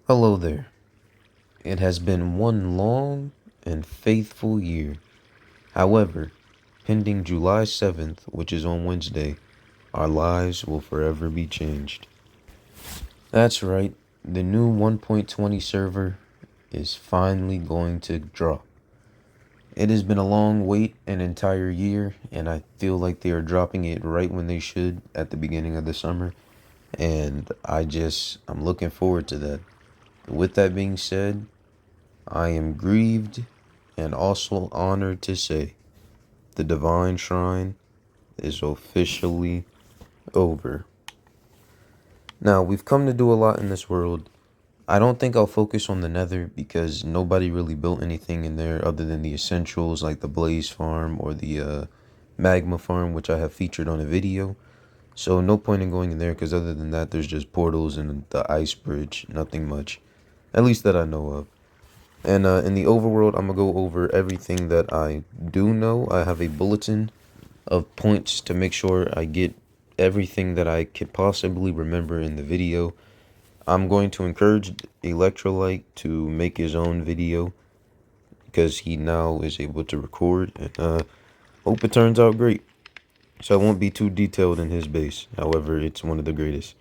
Hello there. It has been one long and faithful year. However, pending July 7th, which is on Wednesday, our lives will forever be changed. That's right, the new 1.20 server is finally going to drop. It has been a long wait, an entire year, and I feel like they are dropping it right when they should at the beginning of the summer. And I'm looking forward to that. With that being said, I am grieved and also honored to say the Divine Shrine is officially over. Now, we've come to do a lot in this world. I don't think I'll focus on the Nether because nobody really built anything in there other than the essentials like the Blaze Farm or the Magma Farm, which I have featured on a video. So, no point in going in there because other than that, there's just portals and the ice bridge, nothing much. At least that I know of. And in the overworld, I'm going to go over everything that I do know. I have a bulletin of points to make sure I get everything that I could possibly remember in the video. I'm going to encourage Electrolyte to make his own video because he now is able to record. And hope it turns out great. So I won't be too detailed in his base. However, it's one of the greatest.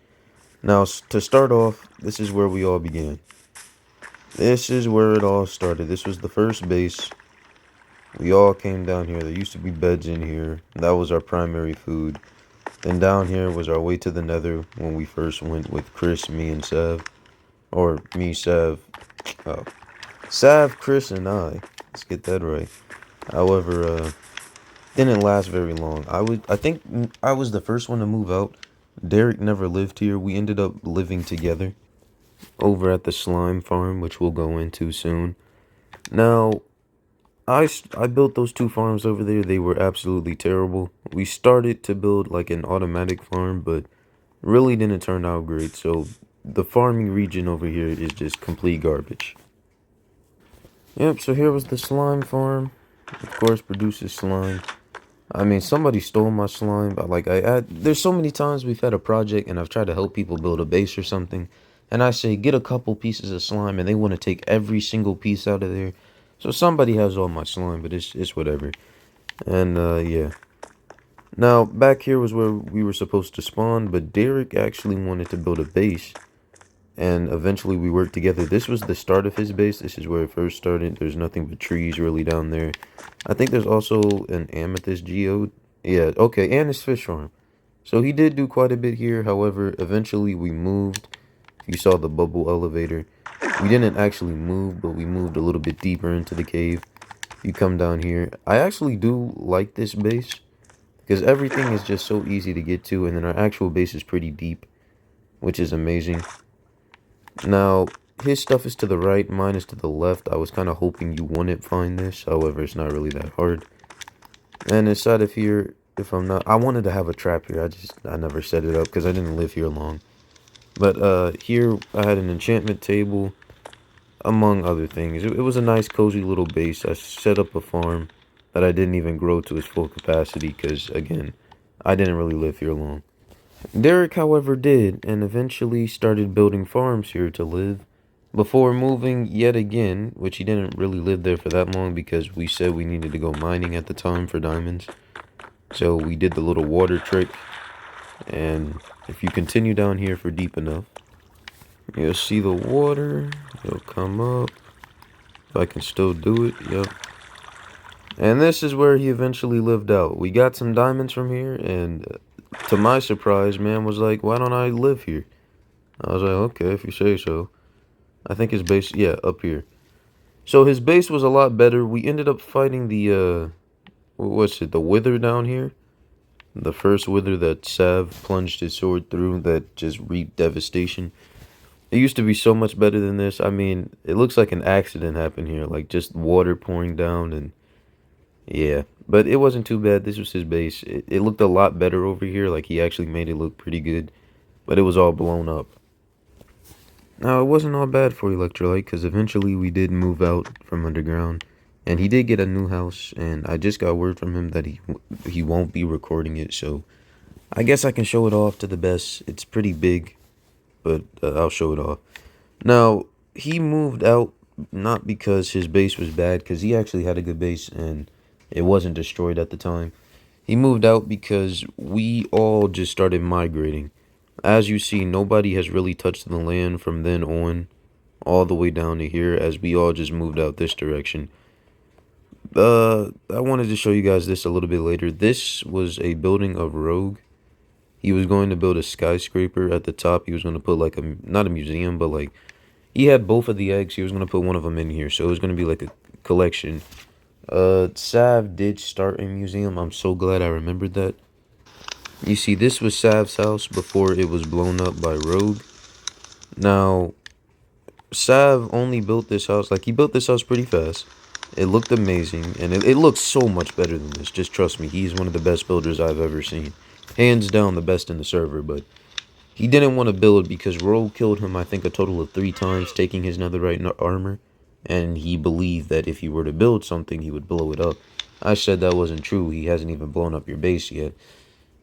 Now, to start off, this is where we all began. This is where it all started. This was the first base. We all came down here. There used to be beds in here. That was our primary food. Then down here was our way to the Nether when we first went with Chris, me, and Sav. Or me, Sav. Oh. Sav, Chris, and I. Let's get that right. However, didn't last very long. I think I was the first one to move out. Derek never lived here. We ended up living together over at the slime farm, which we'll go into soon. Now, I built those two farms over there. They were absolutely terrible. We started to build like an automatic farm, but really didn't turn out great. So the farming region over here is just complete garbage. Yep, so here was the slime farm. Of course, produces slime. I mean, somebody stole my slime. But like there's so many times we've had a project and I've tried to help people build a base or something. And I say, get a couple pieces of slime and they want to take every single piece out of there. So somebody has all my slime, but it's whatever. And yeah. Now back here was where we were supposed to spawn, but Derek actually wanted to build a base, and eventually we worked together. This was the start of his base. This is where it first started. There's nothing but trees really down there. I think there's also an amethyst geode. Yeah, okay, and his fish farm. So he did do quite a bit here. However, eventually we moved. You saw the bubble elevator. We didn't actually move, but we moved a little bit deeper into the cave. You come down here. I actually do like this base because everything is just so easy to get to, and then our actual base is pretty deep, which is amazing. Now, his stuff is to the right, mine is to the left. I was kind of hoping you wouldn't find this, however, it's not really that hard. And inside of here, I wanted to have a trap here. I never set it up because I didn't live here long. But here I had an enchantment table, among other things. It was a nice, cozy little base. I set up a farm that I didn't even grow to its full capacity because, again, I didn't really live here long. Derek, however, did, and eventually started building farms here to live before moving yet again, which he didn't really live there for that long because we said we needed to go mining at the time for diamonds. So we did the little water trick, and if you continue down here for deep enough, you'll see the water. It'll come up. If I can still do it, yep. And this is where he eventually lived out. We got some diamonds from here, and to my surprise, man was like, why don't I live here? I was like, okay, if you say so. I think his base, yeah, up here. So his base was a lot better. We ended up fighting the, what's it, the wither down here? The first wither that Sav plunged his sword through that just reaped devastation. It used to be so much better than this. I mean, it looks like an accident happened here. Like, just water pouring down and... yeah. But it wasn't too bad. This was his base. It looked a lot better over here. Like, he actually made it look pretty good. But it was all blown up. Now, it wasn't all bad for Electrolyte, because eventually we did move out from underground. And he did get a new house, and I just got word from him that he won't be recording it, so... I guess I can show it off to the best. It's pretty big, but I'll show it off. Now, he moved out not because his base was bad, because he actually had a good base and it wasn't destroyed at the time. He moved out because we all just started migrating. As you see, nobody has really touched the land from then on, all the way down to here, as we all just moved out this direction. I wanted to show you guys this a little bit later. This was a building of Rogue. He was going to build a skyscraper at the top. He was going to put like a, not a museum, but like, he had both of the eggs. He was going to put one of them in here. So it was going to be like a collection. Sav did start a museum. I'm so glad I remembered that. You see, this was Sav's house before it was blown up by Rogue. Now, Sav only built this house, like, he built this house pretty fast. It looked amazing, and it looks so much better than this. Just trust me, he's one of the best builders I've ever seen. Hands down the best in the server, but he didn't want to build because Rogue killed him, I think, a total of 3 times, taking his netherite armor. And he believed that if he were to build something, he would blow it up. I said that wasn't true. He hasn't even blown up your base yet.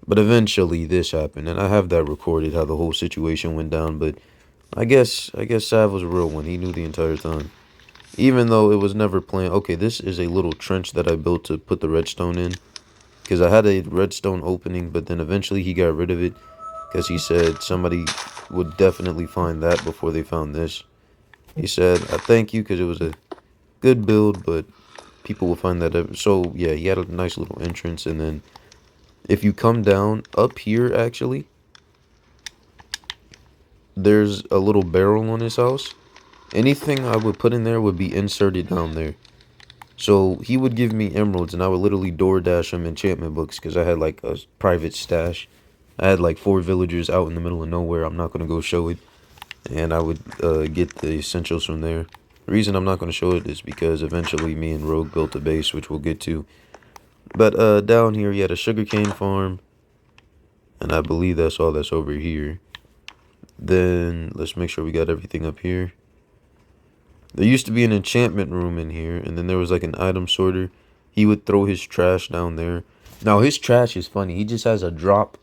But eventually this happened, and I have that recorded, how the whole situation went down, but I guess Sav was a real one. He knew the entire time. Even though it was never planned. Okay, this is a little trench that I built to put the redstone in. Because I had a redstone opening, but then eventually he got rid of it. Because he said somebody would definitely find that before they found this. He said, I thank you because it was a good build, but people will find that. So, yeah, he had a nice little entrance. And then if you come down up here, actually, there's a little barrel on his house. Anything I would put in there would be inserted down there. So he would give me emeralds, and I would literally DoorDash him enchantment books because I had like a private stash. I had like 4 villagers out in the middle of nowhere. I'm not going to go show it. And I would get the essentials from there. The reason I'm not going to show it is because eventually me and Rogue built a base, which we'll get to. But down here, he had a sugarcane farm. And I believe that's all that's over here. Then let's make sure we got everything up here. There used to be an enchantment room in here, and then there was like an item sorter. He would throw his trash down there. Now, his trash is funny. He just has a drop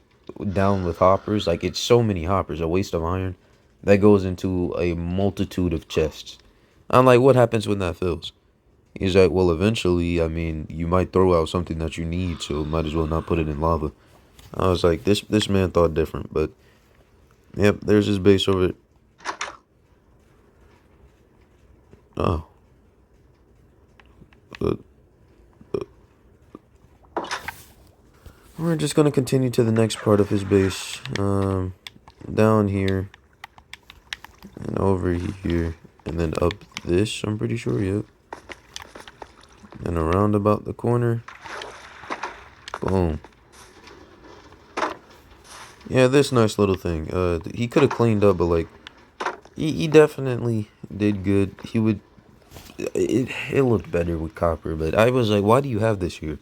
down with hoppers. Like, it's so many hoppers, a waste of iron, that goes into a multitude of chests. I'm like, what happens when that fills? He's like, well, eventually, I mean, you might throw out something that you need, so might as well not put it in lava. I was like, this man thought different, but, yep, there's his base over it. Oh. We're just going to continue to the next part of his base. Down here. And over here. And then up this, I'm pretty sure, yep. And around about the corner. Boom. Yeah, this nice little thing. He could have cleaned up, but like, he definitely did good. He would, it looked better with copper, but I was like, why do you have this here?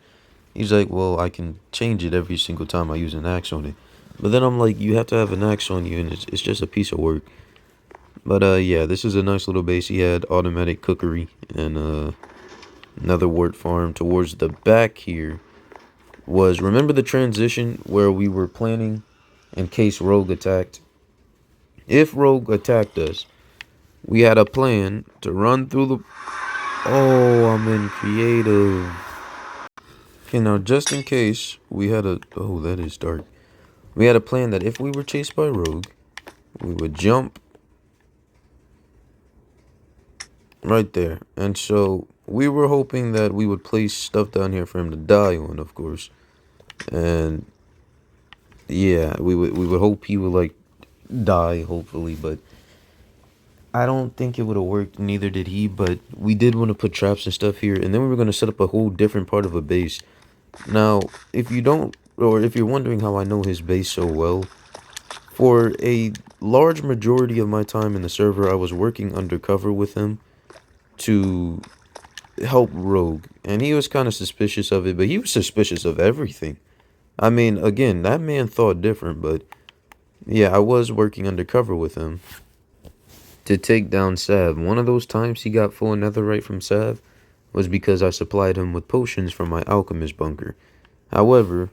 He's like, well, I can change it every single time I use an axe on it. But then I'm like, you have to have an axe on you, and it's just a piece of work. But yeah, this is a nice little base. He had automatic cookery and another wart farm. Towards the back here was, remember the transition where we were planning in case Rogue attacked? If Rogue attacked us, we had a plan to run through the... Oh, I'm in creative. Okay, now just in case we had a... Oh, that is dark. We had a plan that if we were chased by Rogue, we would jump right there. And so we were hoping that we would place stuff down here for him to die on, of course. And yeah, we would hope he would like die, hopefully, but I don't think it would have worked. Neither did he, but we did want to put traps and stuff here, and then we were going to set up a whole different part of a base. Now, if you don't, or if you're wondering how I know his base so well, for a large majority of my time in the server, I was working undercover with him to help Rogue, and he was kind of suspicious of it, but he was suspicious of everything. I mean, again, that man thought different, but yeah, I was working undercover with him to take down Sav. One of those times he got full netherite from Sav was because I supplied him with potions from my alchemist bunker. However,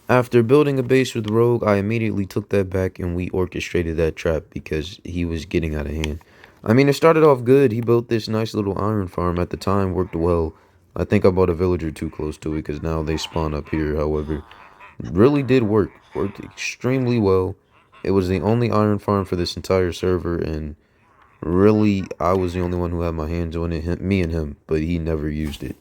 after building a base with Rogue, I immediately took that back and we orchestrated that trap because he was getting out of hand. I mean, it started off good. He built this nice little iron farm at the time, worked well. I think I bought a villager too close to it because now they spawn up here. However, really did work. Worked extremely well. It was the only iron farm for this entire server, and really, I was the only one who had my hands on it, me and him, but he never used it.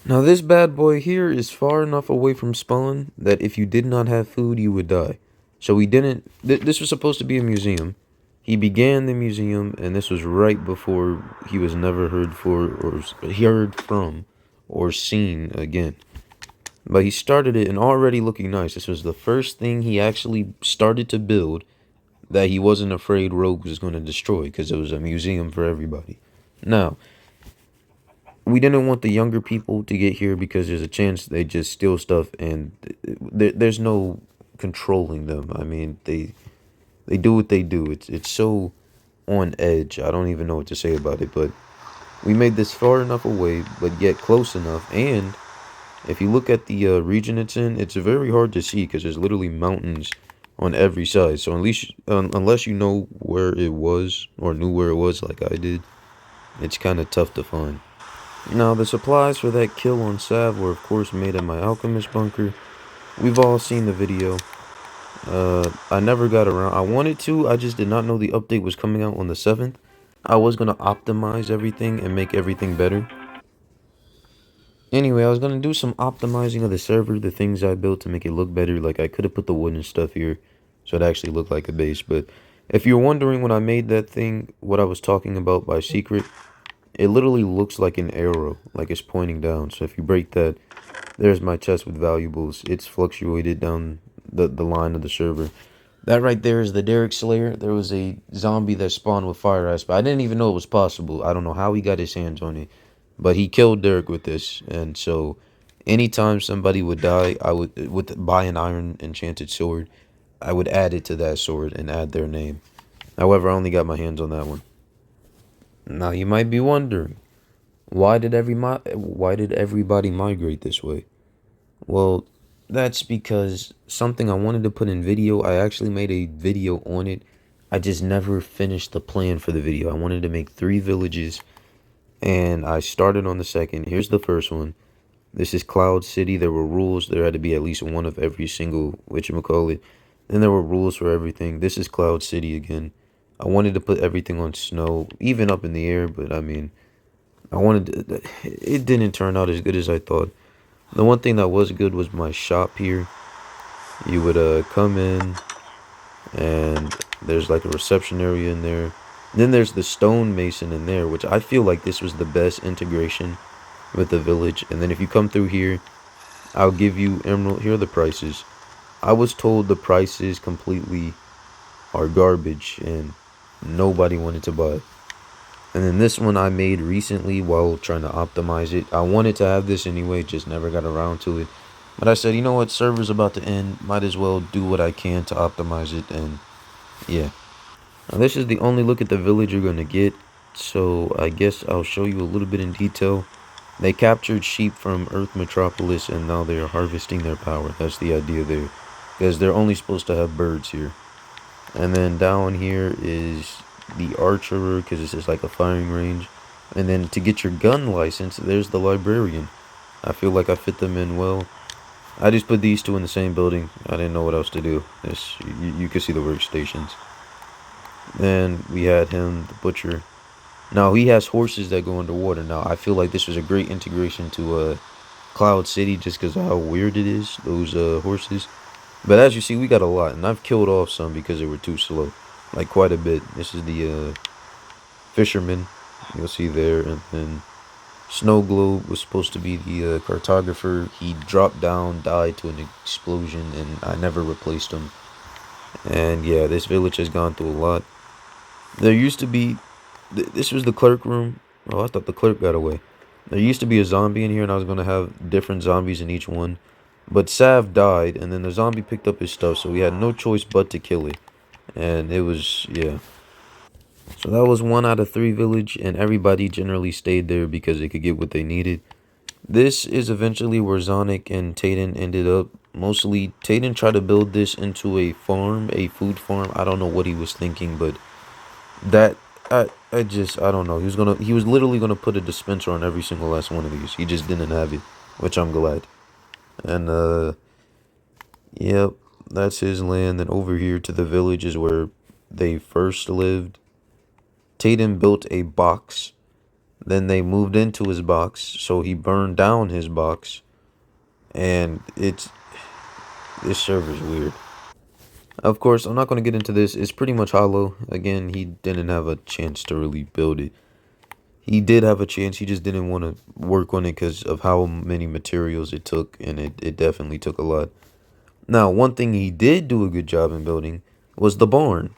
Now, this bad boy here is far enough away from spawn that if you did not have food, you would die. So we didn't. This was supposed to be a museum. He began the museum, and this was right before he was never heard for or heard from or seen again. But he started it and already looking nice. This was the first thing he actually started to build that he wasn't afraid Rogue was going to destroy because it was a museum for everybody. Now, we didn't want the younger people to get here because there's a chance they just steal stuff and there's no controlling them. I mean, they do what they do. It's so on edge. I don't even know what to say about it, but we made this far enough away, but yet close enough. And if you look at the region it's in, it's very hard to see because there's literally mountains on every side. So at least, unless you know where it was or knew where it was like I did, it's kind of tough to find. Now, the supplies for that kill on Sav were of course made at my alchemist bunker. We've all seen the video. I never got around. I wanted to, I just did not know the update was coming out on the 7th. I was going to optimize everything and make everything better. Anyway, I was going to do some optimizing of the server, the things I built to make it look better. Like, I could have put the wooden stuff here so it actually looked like a base. But if you're wondering when I made that thing, what I was talking about by secret, it literally looks like an arrow, like it's pointing down. So if you break that, there's my chest with valuables. It's fluctuated down the line of the server. That right there is the Derek Slayer. There was a zombie that spawned with fire ice, but I didn't even know it was possible. I don't know how he got his hands on it, but he killed Derek with this. And so anytime somebody would die, I would buy an iron enchanted sword. I would add it to that sword and add their name. However, I only got my hands on that one. Now you might be wondering, why did everybody migrate this way? Well, that's because something I wanted to put in video, I actually made a video on it. I just never finished the plan for the video. I wanted to make 3 villages, and I started on the second. Here's the first one. This is Cloud City. There were rules. There had to be at least one of every single whatchamacallit. Then there were rules for everything. This is Cloud City again. I wanted to put everything on snow, even up in the air, but I mean, it didn't turn out as good as I thought. The one thing that was good was my shop here. You would come in, and there's like a reception area in there. Then there's the stonemason in there, which I feel like this was the best integration with the village. And then if you come through here, I'll give you emerald. Here are the prices. I was told the prices completely are garbage, and nobody wanted to buy it. And then this one I made recently while trying to optimize it. I wanted to have this anyway, just never got around to it. But I said, you know what, server's about to end. Might as well do what I can to optimize it, and yeah. Now this is the only look at the village you're going to get. So I guess I'll show you a little bit in detail. They captured sheep from Earth Metropolis, and now they are harvesting their power. That's the idea there. Because they're only supposed to have birds here. And then down here is the archerer, because this is like a firing range. And then to get your gun license, there's the librarian. I feel like I fit them in well. I just put these two in the same building. I didn't know what else to do. You can see the workstations. Then we had him, the butcher. Now he has horses that go underwater. Now I feel like this was a great integration to Cloud City just because of how weird it is, those horses. But as you see, we got a lot, and I've killed off some because they were too slow. Like, quite a bit. This is the fisherman, you'll see there, and then Snow Globe was supposed to be the cartographer. He dropped down, died to an explosion, and I never replaced him. And yeah, this village has gone through a lot. There used to be, this was the clerk room. Oh, I thought the clerk got away. There used to be a zombie in here, and I was going to have different zombies in each one. But Sav died, and then the zombie picked up his stuff, so we had no choice but to kill it. And it was, yeah. So that was 1 out of 3 village, and everybody generally stayed there because they could get what they needed. This is eventually where Zonic and Tayden ended up. Mostly, Tayden tried to build this into a farm, a food farm. I don't know what he was thinking, but that, I don't know. He was literally gonna put a dispenser on every single last one of these. He just didn't have it, which I'm glad. And yep, that's his land. And over here to the village is where they first lived. Tatum built a box. Then they moved into his box, so he burned down his box. And this server's weird. Of course, I'm not gonna get into this. It's pretty much hollow. Again, he didn't have a chance to really build it. He did have a chance. He just didn't want to work on it because of how many materials it took, and it definitely took a lot. Now, one thing he did do a good job in building was the barn.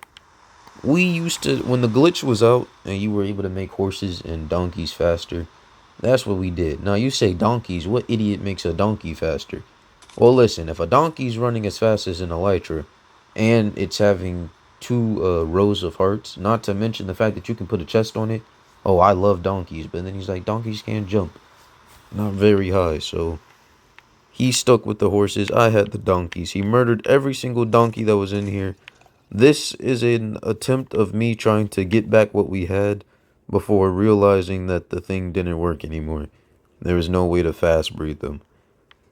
We used to, when the glitch was out and you were able to make horses and donkeys faster, that's what we did. Now, you say donkeys, what idiot makes a donkey faster? Well, listen, if a donkey's running as fast as an elytra and it's having two rows of hearts, not to mention the fact that you can put a chest on it. Oh, I love donkeys, but then he's like, donkeys can't jump. Not very high, so he stuck with the horses. I had the donkeys. He murdered every single donkey that was in here. This is an attempt of me trying to get back what we had before realizing that the thing didn't work anymore. There was no way to fast breed them.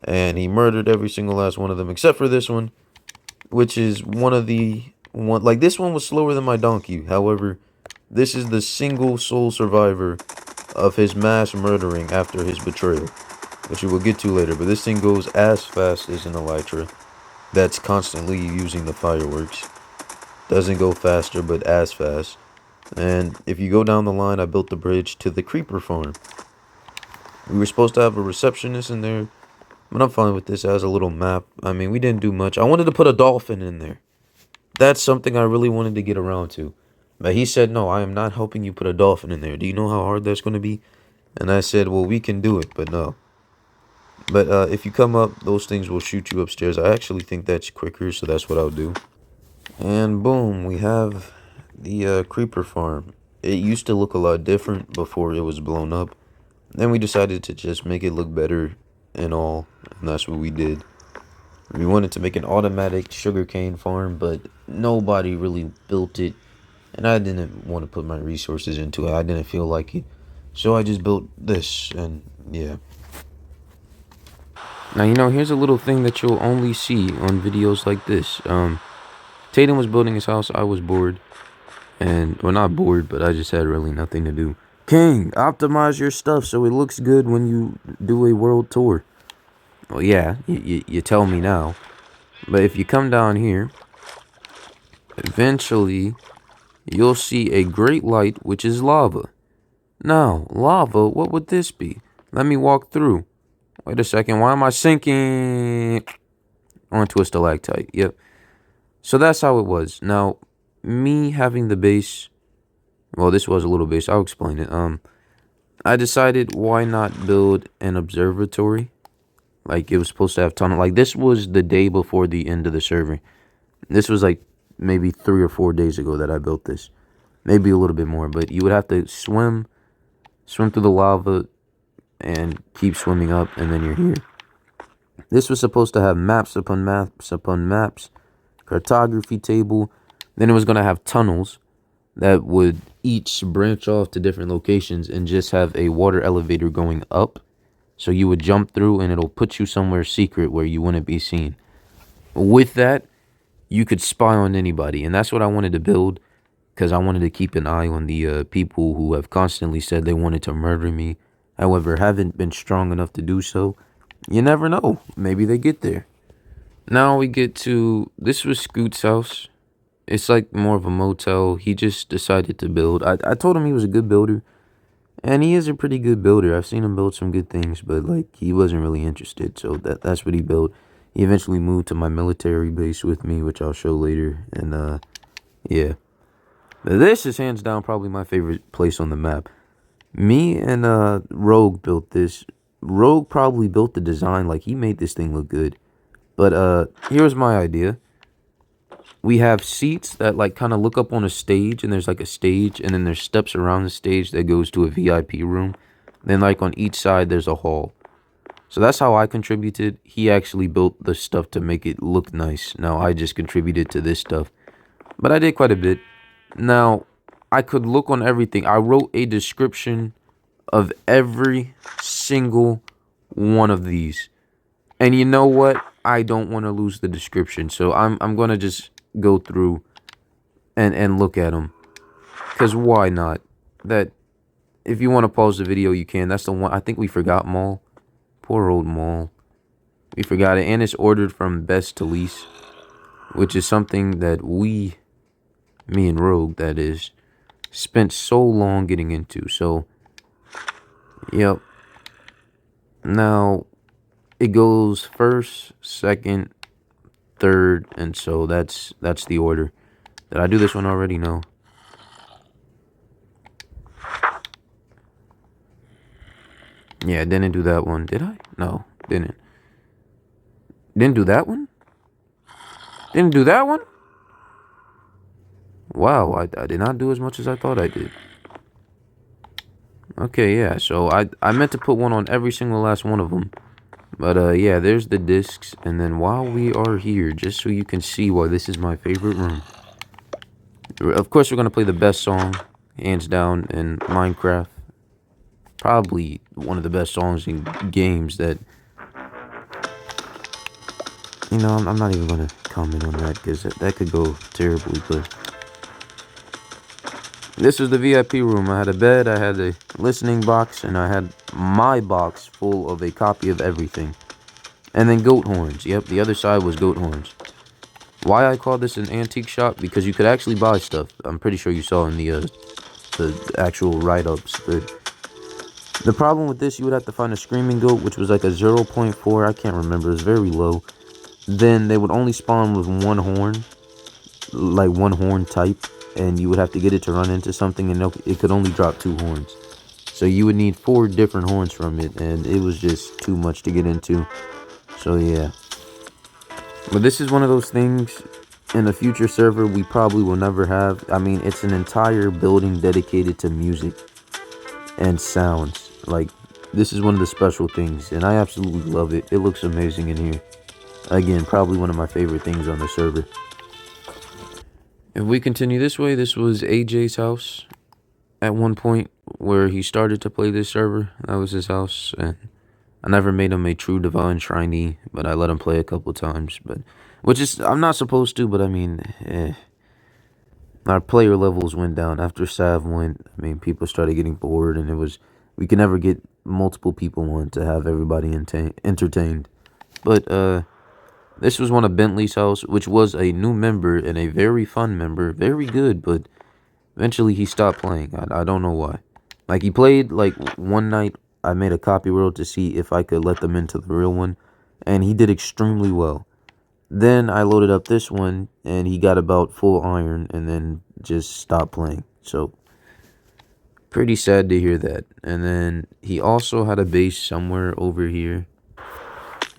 And he murdered every single last one of them except for this one, which is one like this one was slower than my donkey. However, this is the single sole survivor of his mass murdering after his betrayal, which we will get to later. But this thing goes as fast as an elytra that's constantly using the fireworks. Doesn't go faster, but as fast. And if you go down the line, I built the bridge to the creeper farm. We were supposed to have a receptionist in there, but I'm fine with this. It has a little map. I mean, we didn't do much. I wanted to put a dolphin in there. That's something I really wanted to get around to. But he said, no, I am not helping you put a dolphin in there. Do you know how hard that's going to be? And I said, well, we can do it, but no. But if you come up, those things will shoot you upstairs. I actually think that's quicker, so that's what I'll do. And boom, we have the creeper farm. It used to look a lot different before it was blown up. Then we decided to just make it look better and all, and that's what we did. We wanted to make an automatic sugarcane farm, but nobody really built it. And I didn't want to put my resources into it. I didn't feel like it. So I just built this, and yeah. Now, here's a little thing that you'll only see on videos like this. Tatum was building his house. I was bored. And, well, not bored, but I just had really nothing to do. King, optimize your stuff so it looks good when you do a world tour. Well, yeah, you tell me now. But if you come down here, eventually you'll see a great light, which is lava. Now, lava, what would this be? Let me walk through. Wait a second, why am I sinking onto a stalactite? Yep. So that's how it was. Now, me having the base, well, this was a little base. I'll explain it. I decided why not build an observatory? Like, it was supposed to have tunnel. Like, this was the day before the end of the server. This was like maybe 3 or 4 days ago that I built this. Maybe a little bit more, but you would have to swim through the lava and keep swimming up, and then you're here. This was supposed to have maps upon maps upon maps, cartography table. Then it was going to have tunnels that would each branch off to different locations and just have a water elevator going up. So you would jump through and it'll put you somewhere secret where you wouldn't be seen. With that, you could spy on anybody. And that's what I wanted to build, because I wanted to keep an eye on the people who have constantly said they wanted to murder me. However, haven't been strong enough to do so. You never know. Maybe they get there. Now we get to, this was Scoot's house. It's like more of a motel. He just decided to build. I told him he was a good builder. And he is a pretty good builder. I've seen him build some good things, but like he wasn't really interested. So that's what he built. He eventually moved to my military base with me, which I'll show later. And yeah. This is hands down probably my favorite place on the map. Me and Rogue built this. Rogue probably built the design. Like, he made this thing look good. But here's my idea. We have seats that like kind of look up on a stage, and there's like a stage, and then there's steps around the stage that goes to a VIP room. Then like on each side there's a hall. So that's how I contributed. He actually built the stuff to make it look nice. Now I just contributed to this stuff. But I did quite a bit. Now, I could look on everything. I wrote a description of every single one of these. And you know what? I don't want to lose the description. So I'm going to just go through and look at them. Because why not? That if you want to pause the video, you can. That's the one. I think we forgot Maul. Poor old Maul. We forgot it. And it's ordered from best to least, which is something that me and Rogue, that is, spent so long getting into. So, yep. Now, it goes first, second, third, and so that's the order. Did I do this one already? No. Yeah, didn't do that one. Did I? No, didn't. Didn't do that one? Didn't do that one? Wow, I did not do as much as I thought I did. Okay, yeah, so I meant to put one on every single last one of them. But, yeah, there's the discs. And then while we are here, just so you can see why this is my favorite room. Of course, we're going to play the best song, hands down, in Minecraft. Probably one of the best songs in games that... You know, I'm not even going to comment on that, because that could go terribly, but... This was the VIP room. I had a bed, I had a listening box, and I had my box full of a copy of everything. And then goat horns. Yep, the other side was goat horns. Why I call this an antique shop? Because you could actually buy stuff. I'm pretty sure you saw in the actual write-ups. But the problem with this, you would have to find a screaming goat, which was like a 0.4. I can't remember. It was very low. Then they would only spawn with one horn. Like one horn type. And you would have to get it to run into something, and it could only drop 2 horns. So you would need 4 different horns from it, and it was just too much to get into. So yeah. But this is one of those things in a future server we probably will never have. I mean, it's an entire building dedicated to music and sounds. Like, this is one of the special things, and I absolutely love it. It looks amazing in here. Again, probably one of my favorite things on the server. If we continue this way, this was AJ's house at one point where he started to play this server. That was his house, and I never made him a true Divine Shriney, but I let him play a couple times. But which is, I'm not supposed to, but I mean, our player levels went down after Sav went. I mean, people started getting bored, and we could never get multiple people on to have everybody entertained. But this was one of Bentley's house, which was a new member and a very fun member. Very good, but eventually he stopped playing. I don't know why. Like, he played, like, one night. I made a copy world to see if I could let them into the real one. And he did extremely well. Then I loaded up this one, and he got about full iron and then just stopped playing. So, pretty sad to hear that. And then he also had a base somewhere over here.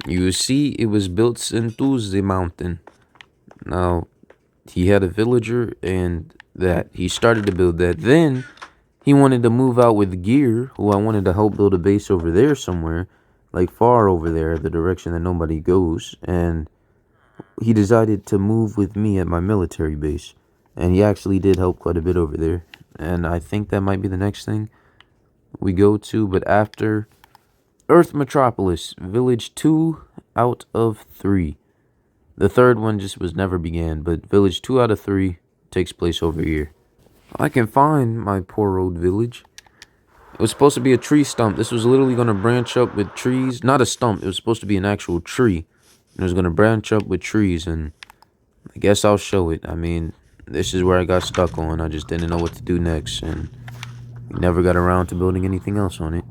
You see, it was built into the mountain. Now, he had a villager, and that. He started to build that. Then, he wanted to move out with Gear, who I wanted to help build a base over there somewhere. Like, far over there, the direction that nobody goes. And he decided to move with me at my military base. And he actually did help quite a bit over there. And I think that might be the next thing we go to. But after... Earth Metropolis, Village 2 out of 3. The third one just was never began, but Village 2 out of 3 takes place over here. I can find my poor old village. It was supposed to be a tree stump. This was literally going to branch up with trees. Not a stump, it was supposed to be an actual tree. And it was going to branch up with trees, and I guess I'll show it. I mean, this is where I got stuck on. I just didn't know what to do next, and we never got around to building anything else on it.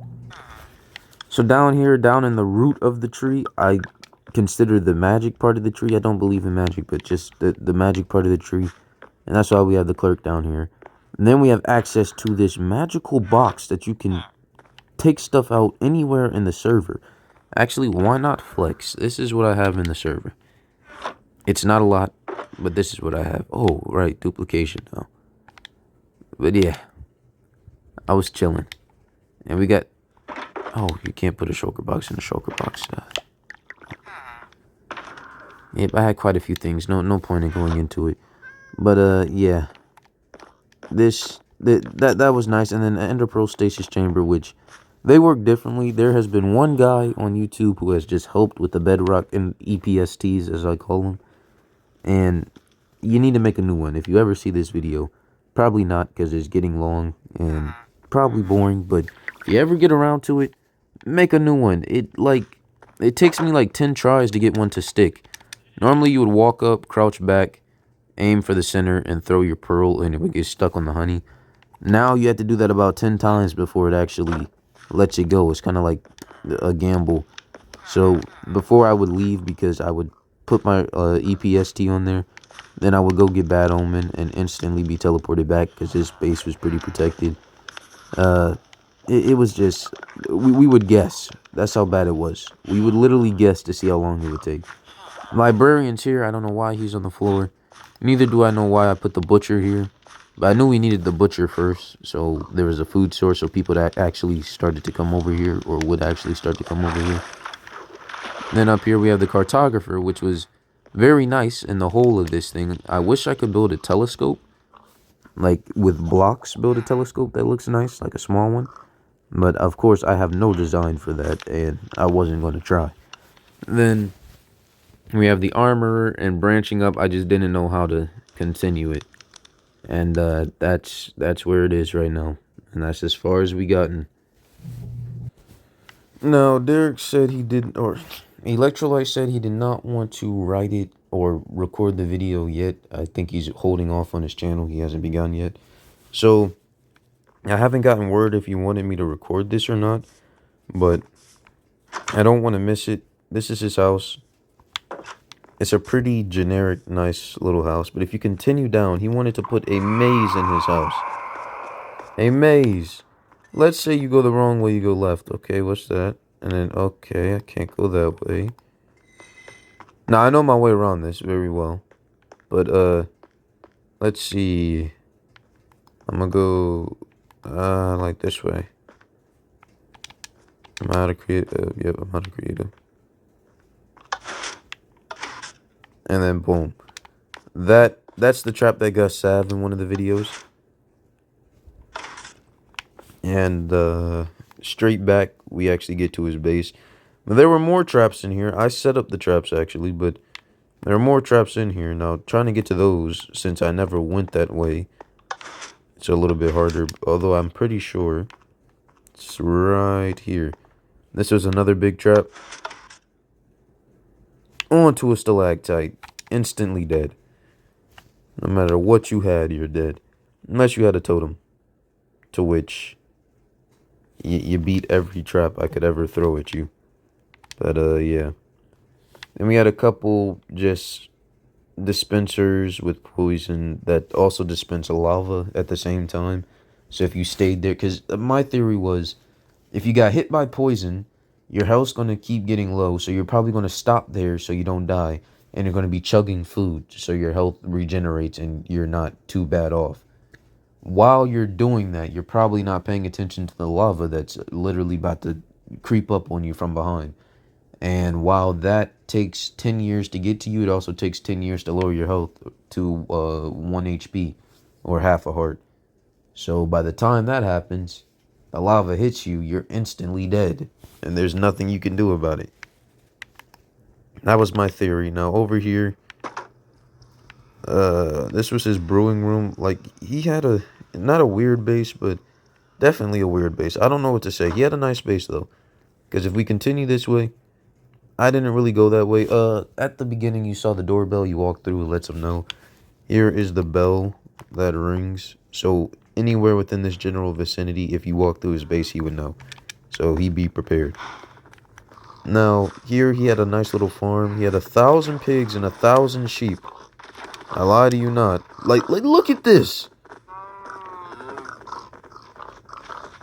So down here, down in the root of the tree, I consider the magic part of the tree. I don't believe in magic, but just the magic part of the tree. And that's why we have the clerk down here. And then we have access to this magical box that you can take stuff out anywhere in the server. Actually, why not flex? This is what I have in the server. It's not a lot, but this is what I have. Oh, right, duplication now. But yeah, I was chilling. And we got... Oh, you can't put a shulker box in a shulker box. Yep, I had quite a few things. No point in going into it. But, yeah. This that was nice. And then the Ender Pearl Stasis Chamber, which they work differently. There has been one guy on YouTube who has just helped with the bedrock and EPSTs, as I call them. And you need to make a new one. If you ever see this video, probably not, because it's getting long and probably boring. But if you ever get around to it, make a new one. It takes me like 10 tries to get one to stick. Normally you would walk up, crouch back, aim for the center, and throw your pearl, and it would get stuck on the honey. Now you have to do that about 10 times before it actually lets you go. It's kind of like a gamble. So before I would leave, because I would put my EPST on there, then I would go get Bad Omen and instantly be teleported back because his base was pretty protected. It was just, we would guess. That's how bad it was. We would literally guess to see how long it would take. Librarian's here. I don't know why he's on the floor. Neither do I know why I put the butcher here. But I knew we needed the butcher first, so there was a food source, so people that actually started to come over here, or would actually start to come over here. Then up here we have the cartographer, which was very nice in the whole of this thing. I wish I could build a telescope, like with blocks, build a telescope that looks nice, like a small one. But of course I have no design for that, and I wasn't going to try. Then we have the armorer, and branching up, I just didn't know how to continue it. And that's where it is right now. And that's as far as we gotten. Now, Derek said he didn't, or Electrolyte said he did not want to write it or record the video yet. I think he's holding off on his channel. He hasn't begun yet. So, I haven't gotten word if he wanted me to record this or not. But I don't want to miss it. This is his house. It's a pretty generic, nice little house. But if you continue down, he wanted to put a maze in his house. A maze. Let's say you go the wrong way, you go left. Okay, what's that? And then, okay, I can't go that way. Now, I know my way around this very well. But, let's see. I'm gonna go, like this way. I'm out of creative. Yep, I'm out of creative. And then boom. That's the trap that got salved in one of the videos. And straight back, we actually get to his base. But there were more traps in here. I set up the traps actually, but there are more traps in here. Now, trying to get to those, since I never went that way, it's a little bit harder. Although I'm pretty sure it's right here. This was another big trap. Onto a stalactite. Instantly dead. No matter what you had, you're dead. Unless you had a totem. To which you beat every trap I could ever throw at you. But, yeah. And we had a couple just dispensers with poison that also dispense lava at the same time. So if you stayed there, because my theory was, if you got hit by poison, your health's going to keep getting low, so you're probably going to stop there so you don't die, and you're going to be chugging food so your health regenerates and you're not too bad off. While you're doing that, you're probably not paying attention to the lava that's literally about to creep up on you from behind. And while that takes 10 years to get to you, it also takes 10 years to lower your health to 1 HP or half a heart. So by the time that happens, the lava hits you, you're instantly dead. And there's nothing you can do about it. That was my theory. Now over here, this was his brewing room. Like, he had not a weird base, but definitely a weird base. I don't know what to say. He had a nice base though. Because if we continue this way, I didn't really go that way. At the beginning, you saw the doorbell. You walk through, it lets them know. Here is the bell that rings. So anywhere within this general vicinity, if you walk through his base, he would know. So he'd be prepared. Now, here he had a nice little farm. He had 1,000 pigs and 1,000 sheep. I lie to you not. Like, look at this.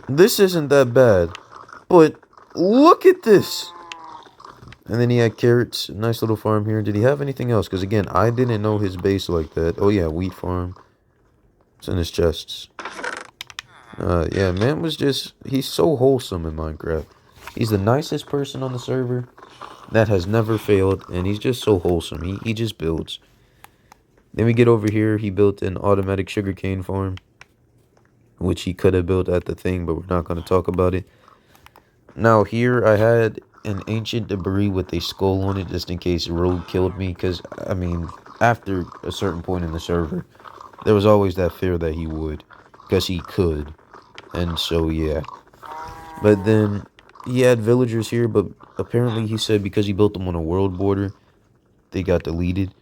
This isn't that bad. But look at this. And then he had carrots, nice little farm here. Did he have anything else? Because again, I didn't know his base like that. Oh yeah, wheat farm. It's in his chests. Yeah, man was just, he's so wholesome in Minecraft. He's the nicest person on the server. That has never failed. And he's just so wholesome. He just builds. Then we get over here. He built an automatic sugarcane farm. which he could have built at the thing, but we're not going to talk about it. Now here I had an ancient debris with a skull on it just in case Rogue killed me, because, I mean, after a certain point in the server, there was always that fear that he would, because he could. And so, yeah. But then he had villagers here, but apparently he said because he built them on a world border, they got deleted.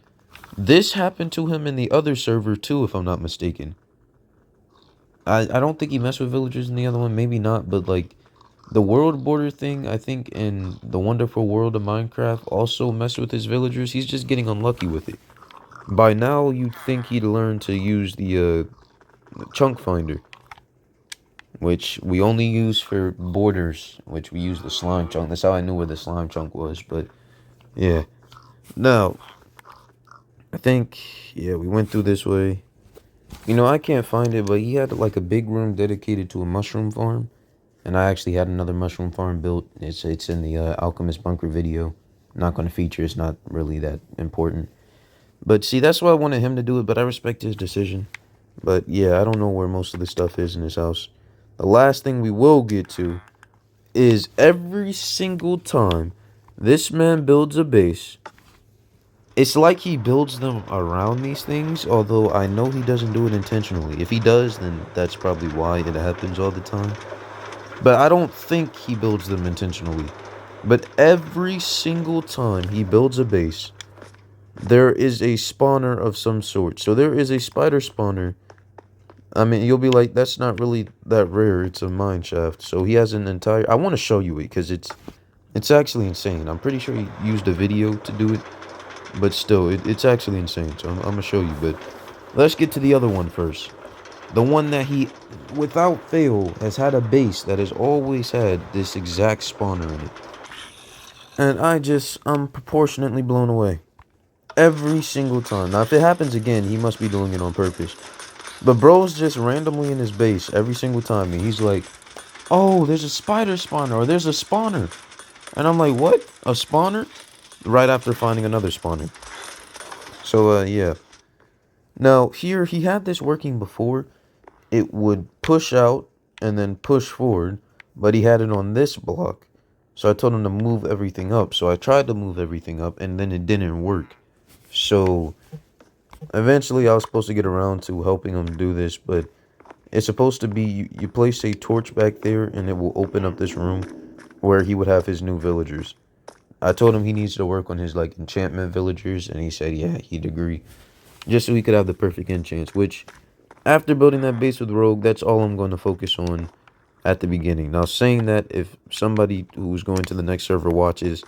This happened to him in the other server too, if I'm not mistaken. I don't think he messed with villagers in the other one, maybe not, but like the world border thing, I think in the wonderful world of Minecraft also messed with his villagers. He's just getting unlucky with it. By now, you'd think he'd learn to use the chunk finder, which we only use for borders, which we use the slime chunk. That's how I knew where the slime chunk was, but yeah. Now, I think, yeah, we went through this way. You know, I can't find it, but he had like a big room dedicated to a mushroom farm. And I actually had another mushroom farm built. It's in the Alchemist Bunker video. Not going to feature. It's not really that important. But see, that's why I wanted him to do it, but I respect his decision. But yeah, I don't know where most of the stuff is in his house. The last thing we will get to is every single time this man builds a base, it's like he builds them around these things, although I know he doesn't do it intentionally. If he does, then that's probably why it happens all the time. But I don't think he builds them intentionally. But every single time he builds a base, there is a spawner of some sort. So there is a spider spawner. I mean, you'll be like, that's not really that rare. It's a mine shaft. So he has an entire... I want to show you it because it's actually insane. I'm pretty sure he used a video to do it. But still, it's actually insane. So I'm going to show you. But let's get to the other one first. The one that he, without fail, has had a base that has always had this exact spawner in it. And I'm proportionately blown away. Every single time. Now, if it happens again, he must be doing it on purpose. But bro's just randomly in his base every single time. And he's like, oh, there's a spider spawner, or there's a spawner. And I'm like, what? A spawner? Right after finding another spawner. So, yeah. Now, here, he had this working before. It would push out and then push forward, but he had it on this block. So I told him to move everything up. So I tried to move everything up, and then it didn't work. So eventually I was supposed to get around to helping him do this, but it's supposed to be you place a torch back there, and it will open up this room where he would have his new villagers. I told him he needs to work on his like enchantment villagers, and he said, yeah, he'd agree. Just so he could have the perfect enchants, which... After building that base with Rogue, that's all I'm going to focus on at the beginning. Now, saying that, if somebody who's going to the next server watches,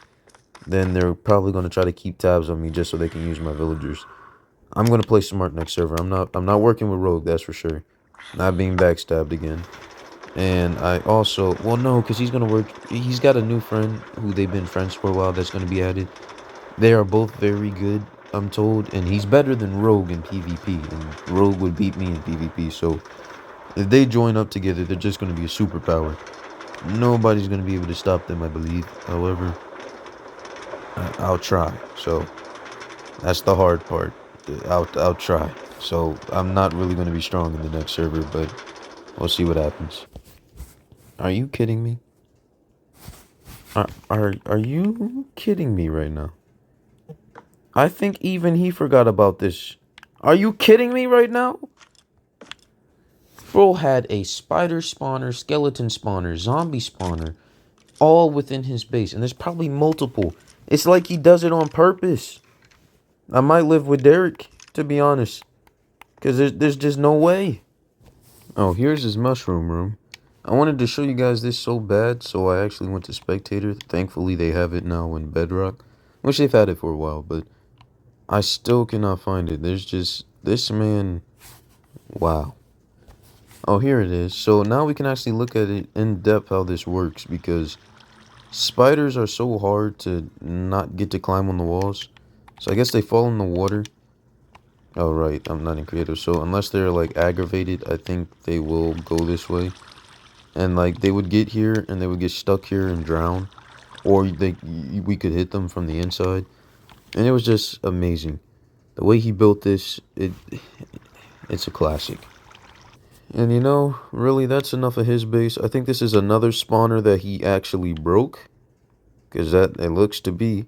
then they're probably going to try to keep tabs on me just so they can use my villagers. I'm going to play smart next server. I'm not working with Rogue, that's for sure. Not being backstabbed again. And I also, well, no, because he's going to work. He's got a new friend who they've been friends for a while that's going to be added. They are both very good, I'm told, and he's better than Rogue in PvP, and Rogue would beat me in PvP, so if they join up together, they're just going to be a superpower. Nobody's going to be able to stop them, I believe. However, I'll try, so that's the hard part. I'll try. So I'm not really going to be strong in the next server, but we'll see what happens. Are you kidding me? Are you kidding me right now? I think even he forgot about this. Are you kidding me right now? Bro had a spider spawner, skeleton spawner, zombie spawner, all within his base. And there's probably multiple. It's like he does it on purpose. I might live with Derek, to be honest. Because there's just no way. Oh, here's his mushroom room. I wanted to show you guys this so bad, so I actually went to Spectator. Thankfully, they have it now in Bedrock. Which they've had it for a while, but... I still cannot find it. There's just... This man... Wow. Oh, here it is. So now we can actually look at it in depth how this works. Because spiders are so hard to not get to climb on the walls. So I guess they fall in the water. Oh, right. I'm not in creative. So unless they're like aggravated, I think they will go this way. And like they would get here and they would get stuck here and drown. Or we could hit them from the inside. And it was just amazing. The way he built this, it's a classic. And you know, really, that's enough of his base. I think this is another spawner that he actually broke, because that it looks to be.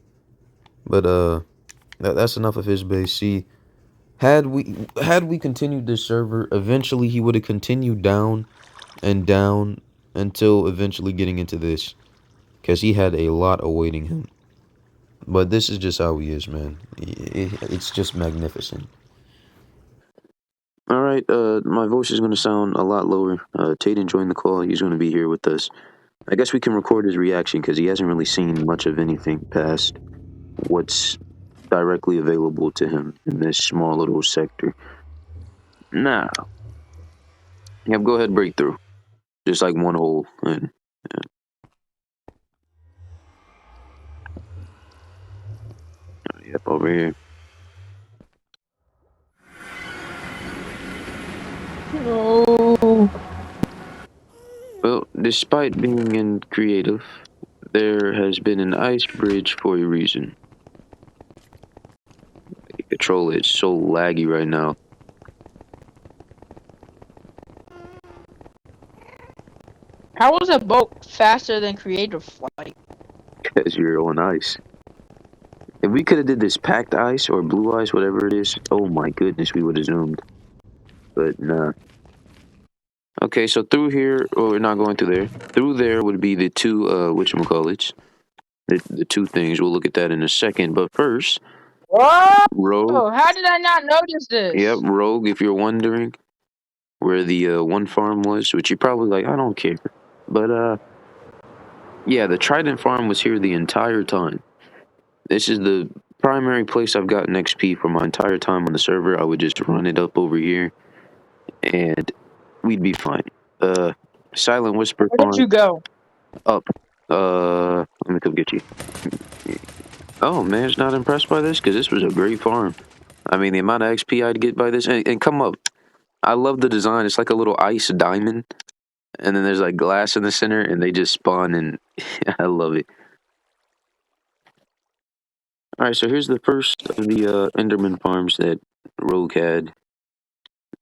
But that's enough of his base. See, had we continued this server, eventually he would have continued down and down until eventually getting into this, because he had a lot awaiting him. But this is just how he is, man. It's just magnificent. All right, my voice is going to sound a lot lower. Taden joined the call. He's going to be here with us. I guess we can record his reaction because he hasn't really seen much of anything past what's directly available to him in this small little sector. Now, yep, go ahead, breakthrough. Just like one hole. And, yep, over here. Oh. Well, despite being in creative, there has been an ice bridge for a reason. The controller is so laggy right now. How was a boat faster than creative flight? Because you're on ice. If we could have did this packed ice or blue ice, whatever it is, oh my goodness, we would have zoomed. But nah. Okay, so through here, or we're not going through there. Through there would be the two, whatchamacallits. The two things. We'll look at that in a second. But first, What? Rogue. Oh, how did I not notice this? Yep, Rogue, if you're wondering where the one farm was, which you're probably like, I don't care. But, yeah, the Trident farm was here the entire time. This is the primary place I've gotten XP for my entire time on the server. I would just run it up over here, and we'd be fine. Silent Whisper Where farm. did you go? Up. Let me come get you. Oh, man's not impressed by this? Because this was a great farm. I mean, the amount of XP I'd get by this, and come up. I love the design. It's like a little ice diamond, and then there's like glass in the center, and they just spawn, and I love it. All right, so here's the first of the Enderman farms that Rogue had,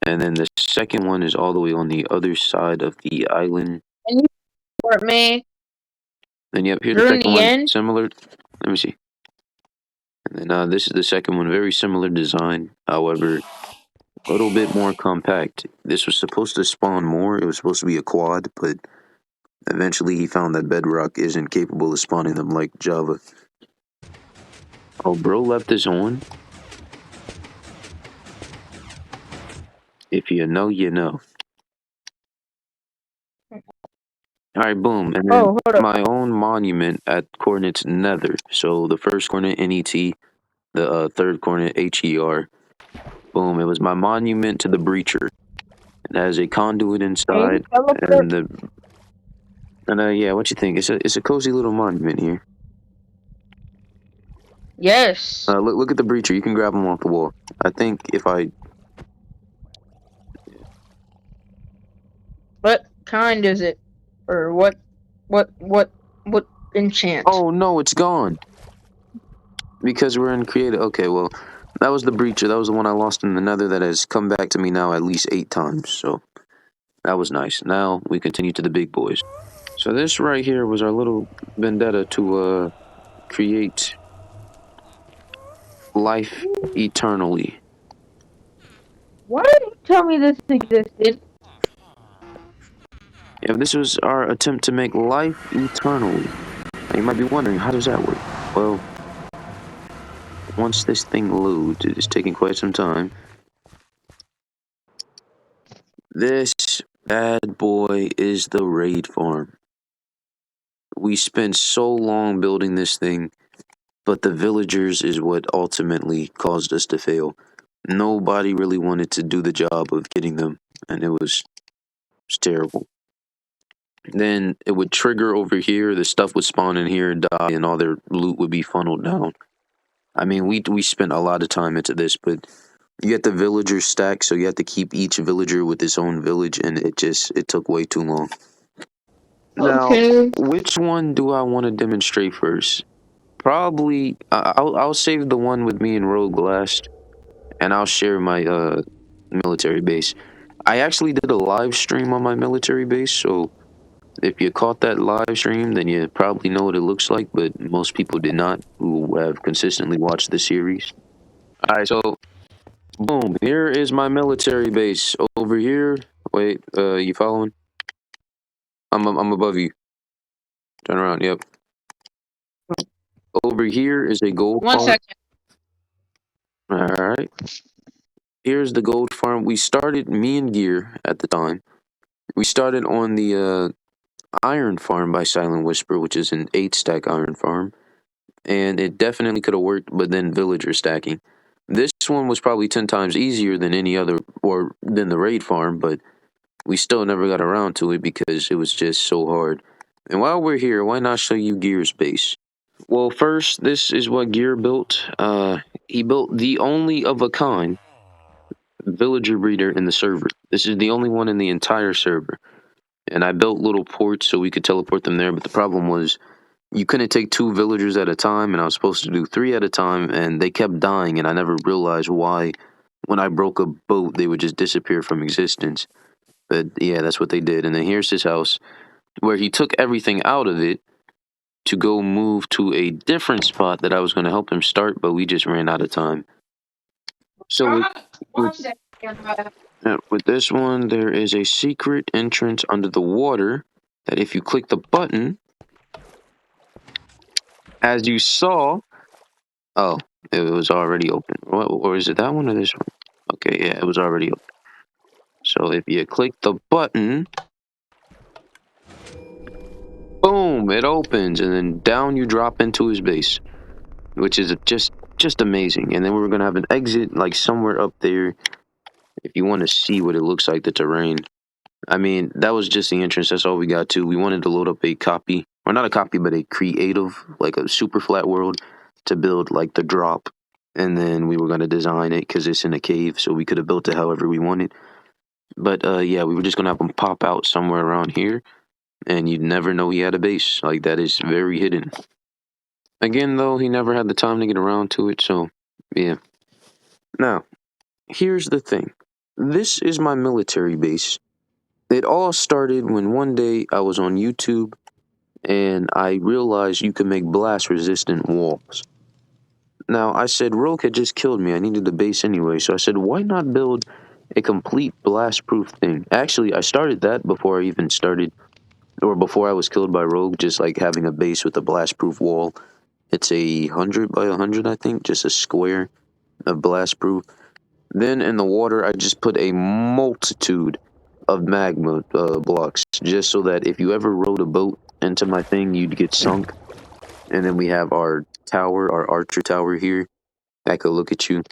and then the second one is all the way on the other side of the island. And you support me. And yep, here's You're the in second the one. end? Similar. Let me see. And then this is the second one. Very similar design, however, a little bit more compact. This was supposed to spawn more. It was supposed to be a quad, but eventually he found that Bedrock isn't capable of spawning them like Java. Oh, bro left this on. If you know, you know. Alright, boom. And then Oh, hold up. my own monument at coordinates nether. So the first coordinate NET, the third coordinate HER. Boom. It was my monument to the breacher. It has a conduit inside. And yeah, what you think? It's a cozy little monument here. Yes. Look at the breacher. You can grab him off the wall. I think if I... What kind is it? Or what enchant? Oh, no, it's gone. Because we're in creative. Okay, well, that was the breacher. That was the one I lost in the nether that has come back to me now at least 8 times. So that was nice. Now we continue to the big boys. So this right here was our little vendetta to create life eternally. Why did you tell me this existed? Yeah, this was our attempt to make life eternally. Now you might be wondering, how does that work? Well, once this thing loads, it is taking quite some time. This bad boy is the raid farm. We spent so long building this thing, but the villagers is what ultimately caused us to fail. Nobody really wanted to do the job of getting them, and it was terrible. Then it would trigger over here, the stuff would spawn in here and die, and all their loot would be funneled down. I mean, we spent a lot of time into this, but you get the villager stack, so you have to keep each villager with its own village, and it took way too long. Okay. Now, which one do I want to demonstrate first? Probably, I'll save the one with me and Rogue last, and I'll share my military base. I actually did a live stream on my military base, so if you caught that live stream, then you probably know what it looks like, but most people did not who have consistently watched the series. Alright, so boom, here is my military base. Over here, wait, you following? I'm above you. Turn around, yep. Over here is a gold One farm. second. Alright. Here's the gold farm. We started, me and Gear at the time, we started on the iron farm by Silent Whisper, which is an 8-stack iron farm. And it definitely could have worked, but then villager stacking. This one was probably 10 times easier than any other, or than the raid farm, but we still never got around to it because it was just so hard. And while we're here, why not show you Gear's base? Well, first, this is what Gear built. He built the only of a kind villager breeder in the server. This is the only one in the entire server. And I built little ports so we could teleport them there, but the problem was you couldn't take 2 villagers at a time, and I was supposed to do 3 at a time, and they kept dying, and I never realized why. When I broke a boat, they would just disappear from existence. But yeah, that's what they did. And then here's his house, where he took everything out of it to go move to a different spot that I was going to help him start, but we just ran out of time. So with this one, there is a secret entrance under the water that if you click the button, as you saw, oh, it was already open. What, or is it that one or this one? Okay, yeah, it was already open. So if you click the button, boom, it opens, and then down you drop into his base, which is just amazing. And then we were gonna have an exit like somewhere up there, if you want to see what it looks like, the terrain. I mean, that was just the entrance. That's all we got to. We wanted to load up a copy, or not a copy, but a creative, like a super flat world, to build like the drop. And then we were going to design it because it's in a cave, so we could have built it however we wanted. But yeah, we were just going to have him pop out somewhere around here, and you'd never know he had a base. Like, that is very hidden. Again, though, he never had the time to get around to it, so yeah. Now, here's the thing. This is my military base. It all started when one day I was on YouTube and I realized you could make blast resistant walls. Now, I said Rogue had just killed me. I needed a base anyway, so I said, why not build a complete blast proof thing? Actually, I started that before I even started, or before I was killed by Rogue, just like having a base with a blast proof wall. It's 100 by 100, I think, just a square of blast proof. Then in the water, I just put a multitude of magma blocks, just so that if you ever rode a boat into my thing, you'd get sunk. And then we have our tower, our archer tower here. I could look at you.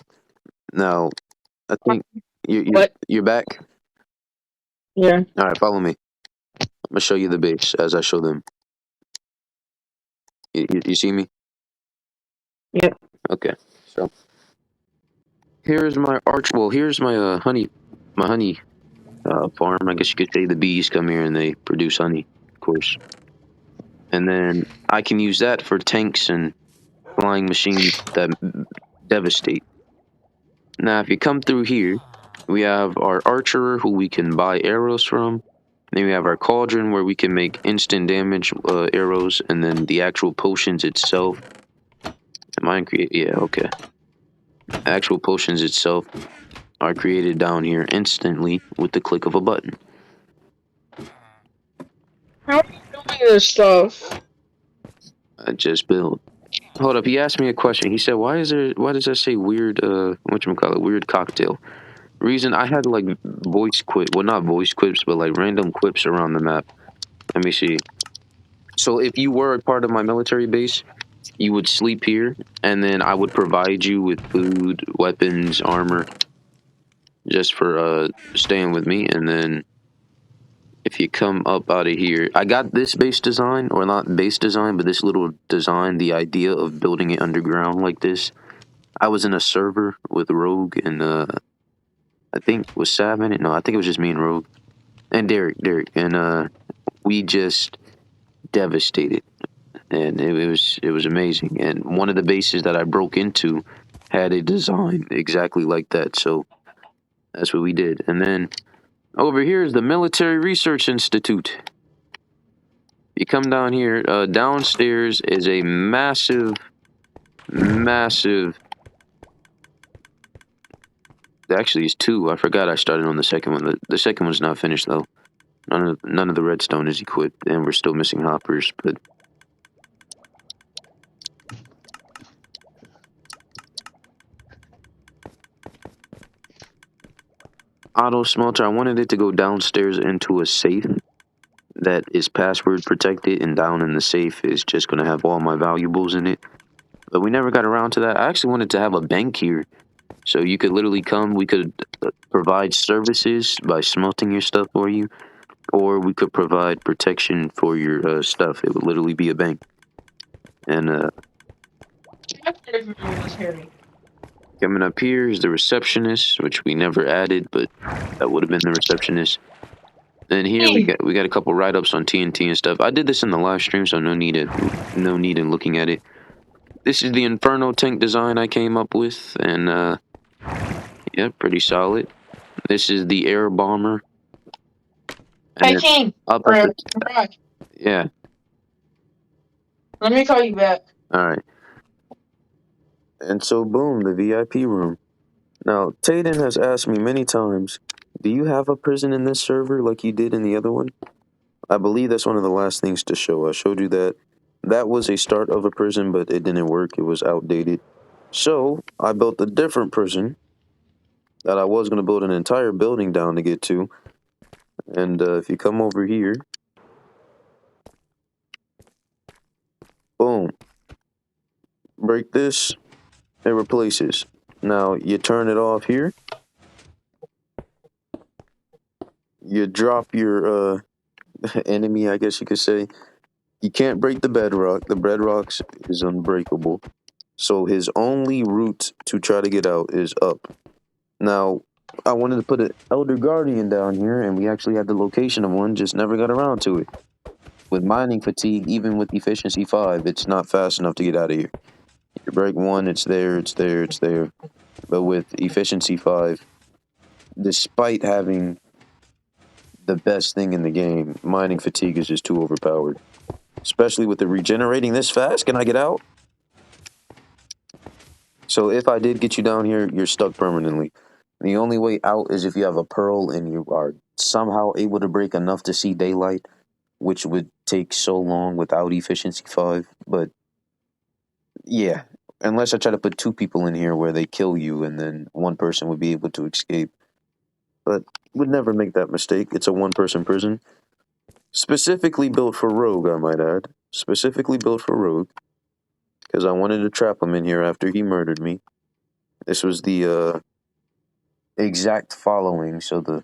Now, I think you're back. Yeah. All right, follow me. I'm gonna show you the base as I show them. You see me? Yep. Okay. So here's my arch. Well, here's my honey farm. I guess you could say the bees come here and they produce honey, of course. And then I can use that for tanks and flying machines that devastate. Now, if you come through here, we have our archer who we can buy arrows from. Then we have our cauldron where we can make instant damage arrows, and then the actual potions itself. Am I yeah, okay. Actual potions itself are created down here instantly with the click of a button. How are you doing this stuff? I just built. Hold up, he asked me a question. He said, why does that say weird, whatchamacallit, weird cocktail? Reason, I had like voice quip, well, not voice quips, but like random quips around the map. Let me see. So if you were a part of my military base, you would sleep here, and then I would provide you with food, weapons, armor, just for staying with me. And then if you come up out of here, I got this base design, or not base design, but this little design, the idea of building it underground like this. I was in a server with Rogue and I think was Savin. No, I think it was just me and Rogue and Derek, and we just devastated, and it was amazing. And one of the bases that I broke into had a design exactly like that, so that's what we did. And then Over here is the Military Research Institute. You come down here, downstairs is a massive. Actually, it's two. I forgot I started on the second one. The second one's not finished though. None of the redstone is equipped, and we're still missing hoppers. But auto smelter, I wanted it to go downstairs into a safe that is password protected, and down in the safe is just gonna have all my valuables in it. But we never got around to that. I actually wanted to have a bank here, so you could literally come. We could provide services by smelting your stuff for you, or we could provide protection for your stuff. It would literally be a bank. And coming up here is the receptionist, which we never added, but that would have been the receptionist. And here we got a couple write-ups on TNT and stuff. I did this in the live stream, so no need in looking at it. This is the Inferno tank design I came up with, and yeah, pretty solid. This is the air bomber. Hey, King. Yeah. Let me call you back. All right. And so, boom, the VIP room. Now, Tayden has asked me many times, do you have a prison in this server like you did in the other one? I believe that's one of the last things to show. I showed you that. That was a start of a prison, but it didn't work. It was outdated. So, I built a different prison that I was going to build an entire building down to get to. And if you come over here, boom, break this, it replaces. Now, you turn it off here. You drop your enemy, I guess you could say. You can't break the bedrock. The bedrock is unbreakable. So his only route to try to get out is up. Now, I wanted to put an Elder Guardian down here, and we actually had the location of one, just never got around to it. With mining fatigue, even with efficiency 5, it's not fast enough to get out of here. You break one, it's there. But with efficiency 5, despite having the best thing in the game, mining fatigue is just too overpowered. Especially with the regenerating this fast, can I get out? So if I did get you down here, you're stuck permanently. The only way out is if you have a pearl and you are somehow able to break enough to see daylight, which would take so long without efficiency 5. But yeah, unless I try to put 2 people in here where they kill you and then one person would be able to escape. But would never make that mistake. It's a one-person prison. Specifically built for Rogue, I might add. Specifically built for Rogue. Because I wanted to trap him in here after he murdered me. This was the exact following, so the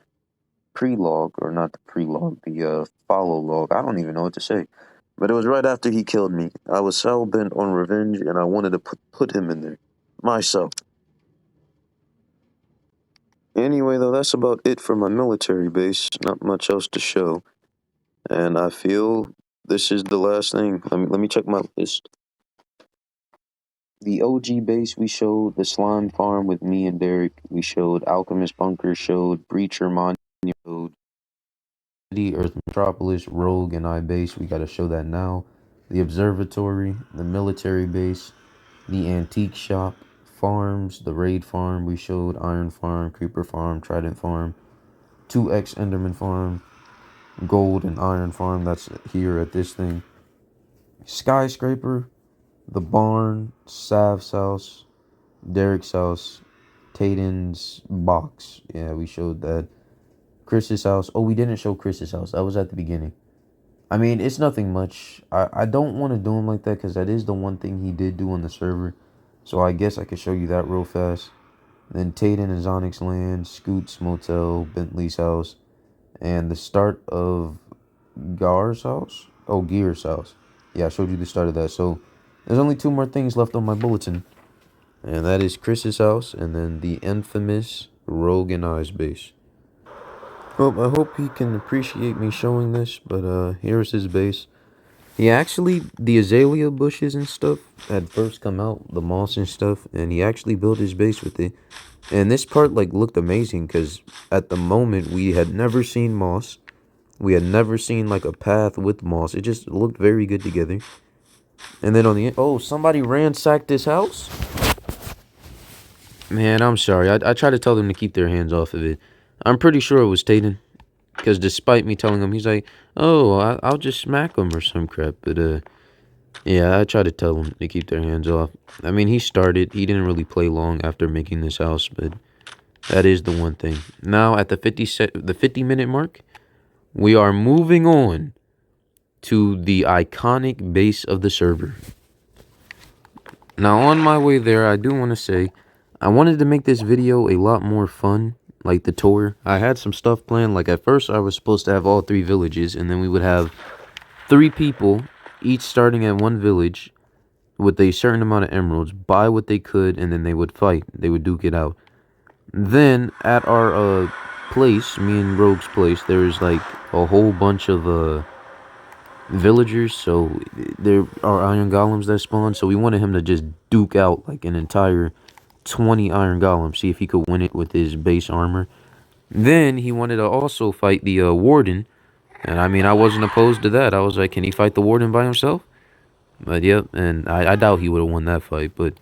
pre-log, or not the pre-log, the follow log, I don't even know what to say. But it was right after he killed me. I was hell-bent on revenge, and I wanted to put him in there. Myself. Anyway, though, that's about it for my military base. Not much else to show. And I feel this is the last thing. Let me check my list. The OG base, we showed the slime farm with me and Derek. We showed Alchemist Bunker, showed Breacher Monument, showed City, Earth Metropolis, Rogue, and I base. We got to show that now. The observatory, the military base, the antique shop, farms, the raid farm. We showed Iron Farm, Creeper Farm, Trident Farm, 2X Enderman Farm, Gold and Iron Farm. That's here at this thing. Skyscraper, the barn, Sav's house, Derek's house, Tayden's box. Yeah, we showed that. Chris's house. Oh, we didn't show Chris's house. That was at the beginning. I mean, it's nothing much. I don't want to do him like that because that is the one thing he did do on the server. So I guess I could show you that real fast. Then Tayden and Zonic's land, Scoot's motel, Bentley's house, and the start of Gear's house. Yeah, I showed you the start of that. So there's only 2 more things left on my bulletin. And that is Chris's house and then the infamous Rogue and Eyes base. Well, I hope he can appreciate me showing this, but here's his base. He actually, the azalea bushes and stuff had first come out, the moss and stuff, and he actually built his base with it. And this part, like, looked amazing because at the moment we had never seen moss. We had never seen, like, a path with moss. It just looked very good together. And then on the end, oh, somebody ransacked this house? Man, I'm sorry. I tried to tell them to keep their hands off of it. I'm pretty sure it was Tayden. Because despite me telling him, he's like, oh, I'll just smack him or some crap. But, yeah, I tried to tell them to keep their hands off. I mean, he started. He didn't really play long after making this house, but that is the one thing. Now, at the 50-minute mark, we are moving on to the iconic base of the server. Now, on my way there, I do want to say, I wanted to make this video a lot more fun, like the tour. I had some stuff planned. Like, at first, I was supposed to have all 3 villages, and then we would have 3 people, each starting at one village, with a certain amount of emeralds, buy what they could, and then they would fight. They would duke it out. Then, at our place, me and Rogue's place, there's, like, a whole bunch of villagers, so there are iron golems that spawn, so we wanted him to just duke out, like, an entire 20 iron golems, see if he could win it with his base armor. Then he wanted to also fight the warden, and I mean, I wasn't opposed to that. I was like, can he fight the warden by himself? But yep, and I doubt he would have won that fight, but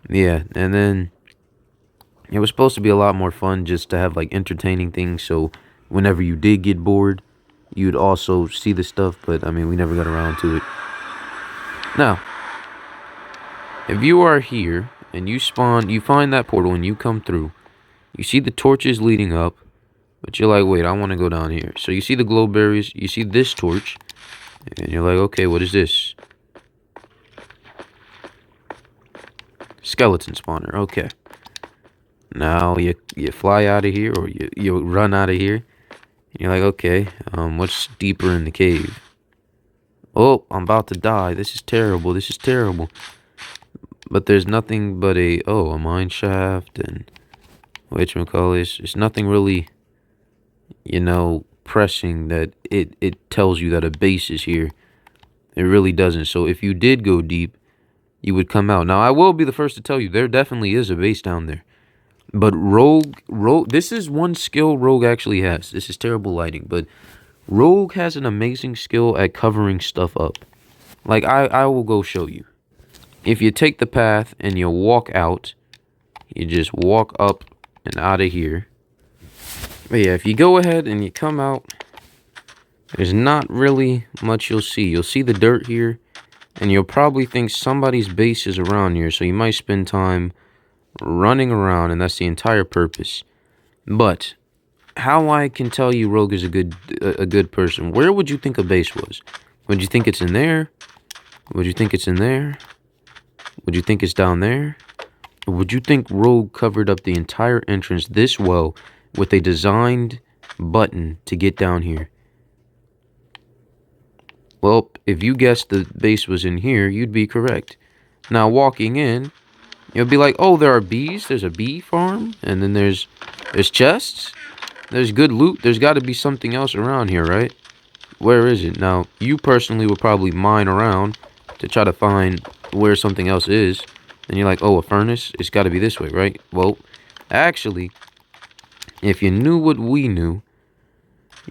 yeah. And then it was supposed to be a lot more fun, just to have like entertaining things, so whenever you did get bored, you'd also see the stuff. But I mean, we never got around to it. Now, if you are here and you find that portal and you come through, you see the torches leading up, but you're like, wait, I want to go down here. So you see the glow berries, you see this torch, and you're like, okay, what is this? Skeleton spawner, okay. Now you fly out of here, or you run out of here, and you're like, okay, what's deeper in the cave? Oh, I'm about to die. This is terrible. This is terrible. But there's nothing but a mine shaft and whatchamacallit. It's nothing really, pressing that it tells you that a base is here. It really doesn't. So if you did go deep, you would come out. Now, I will be the first to tell you, there definitely is a base down there. But Rogue, this is one skill Rogue actually has. This is terrible lighting, but Rogue has an amazing skill at covering stuff up. Like, I will go show you. If you take the path and you walk out, you just walk up and out of here. But yeah, if you go ahead and you come out, there's not really much you'll see. You'll see the dirt here, and you'll probably think somebody's base is around here, so you might spend time running around, and that's the entire purpose. But how I can tell you Rogue is a good person, where would you think a base was? Would you think it's in there? Would you think it's in there? Would you think it's down there? Or would you think Rogue covered up the entire entrance this well with a designed button to get down here? Well, if you guessed the base was in here, you'd be correct. Now, walking in, you'll be like, oh, there are bees. There's a bee farm. And then there's chests. There's good loot. There's got to be something else around here, right? Where is it? Now, you personally would probably mine around to try to find where something else is. And you're like, oh, a furnace? It's got to be this way, right? Well, actually, if you knew what we knew,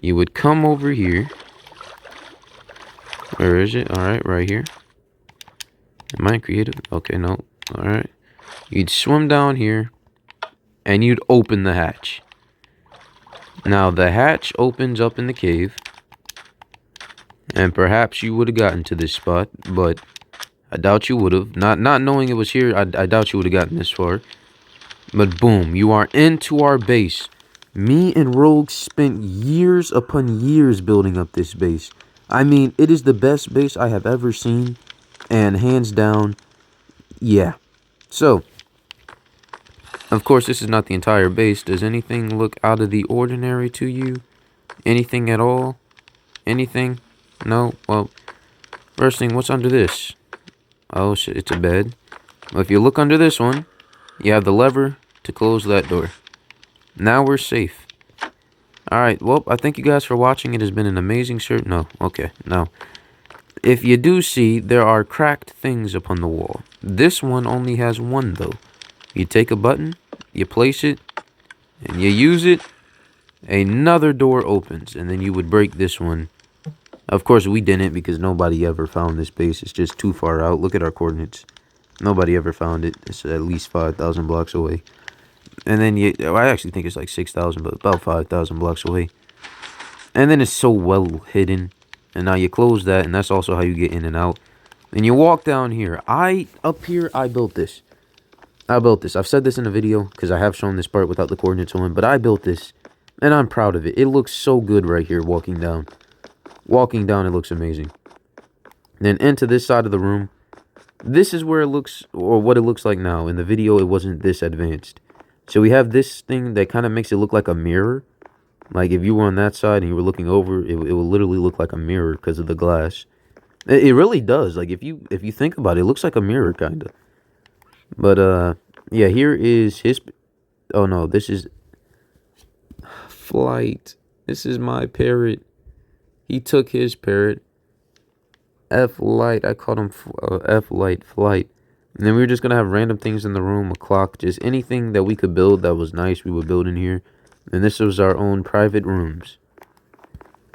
you would come over here. Where is it? Alright, right here. Am I creative? Okay, no. Alright. You'd swim down here, and you'd open the hatch. Now, the hatch opens up in the cave, and perhaps you would have gotten to this spot, but I doubt you would have. Not knowing it was here, I doubt you would have gotten this far. But boom, you are into our base. Me and Rogue spent years upon years building up this base. I mean, it is the best base I have ever seen, and hands down, yeah. So, of course, this is not the entire base. Does anything look out of the ordinary to you? Anything at all? Anything? No? Well, first thing, what's under this? Oh, shit, it's a bed. Well, if you look under this one, you have the lever to close that door. Now we're safe. Alright, well, I thank you guys for watching. It has been an amazing shirt. No, okay, no. If you do see, there are cracked things upon the wall. This one only has one, though. You take a button, you place it, and you use it, another door opens, and then you would break this one. Of course, we didn't because nobody ever found this base. It's just too far out. Look at our coordinates. Nobody ever found it. It's at least 5,000 blocks away. And then I actually think it's like 6,000, but about 5,000 blocks away. And then it's so well hidden. And now you close that, and that's also how you get in and out. And you walk down here. Up here, I built this. I've said this in a video, because I have shown this part without the coordinates on, but I built this. And I'm proud of it. It looks so good right here, walking down. Walking down, it looks amazing. Then into this side of the room. This is where it looks, or what it looks like now. In the video, it wasn't this advanced. So we have this thing that kind of makes it look like a mirror. Like if you were on that side and you were looking over, it will literally look like a mirror because of the glass. It really does. Like if you think about it, it looks like a mirror kind of. But yeah, here is his. Oh no, this is Flight. This is my parrot. He took his parrot. F-Light. I called him F-Light Flight. And then we were just going to have random things in the room. A clock. Just anything that we could build that was nice, we would build in here. And this was our own private rooms.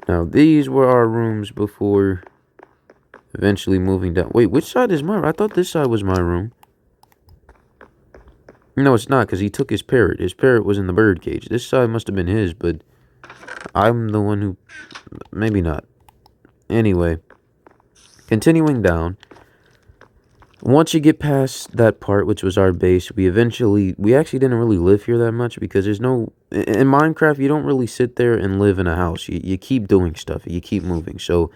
Now, these were our rooms before eventually moving down. Wait, which side is my room? I thought this side was my room. No, it's not, because he took his parrot. His parrot was in the bird cage. This side must have been his, but I'm the one who... Maybe not. Anyway. Continuing down. Once you get past that part, which was our base, we actually didn't really live here that much because there's no... In Minecraft, you don't really sit there and live in a house. You keep doing stuff. You keep moving. So,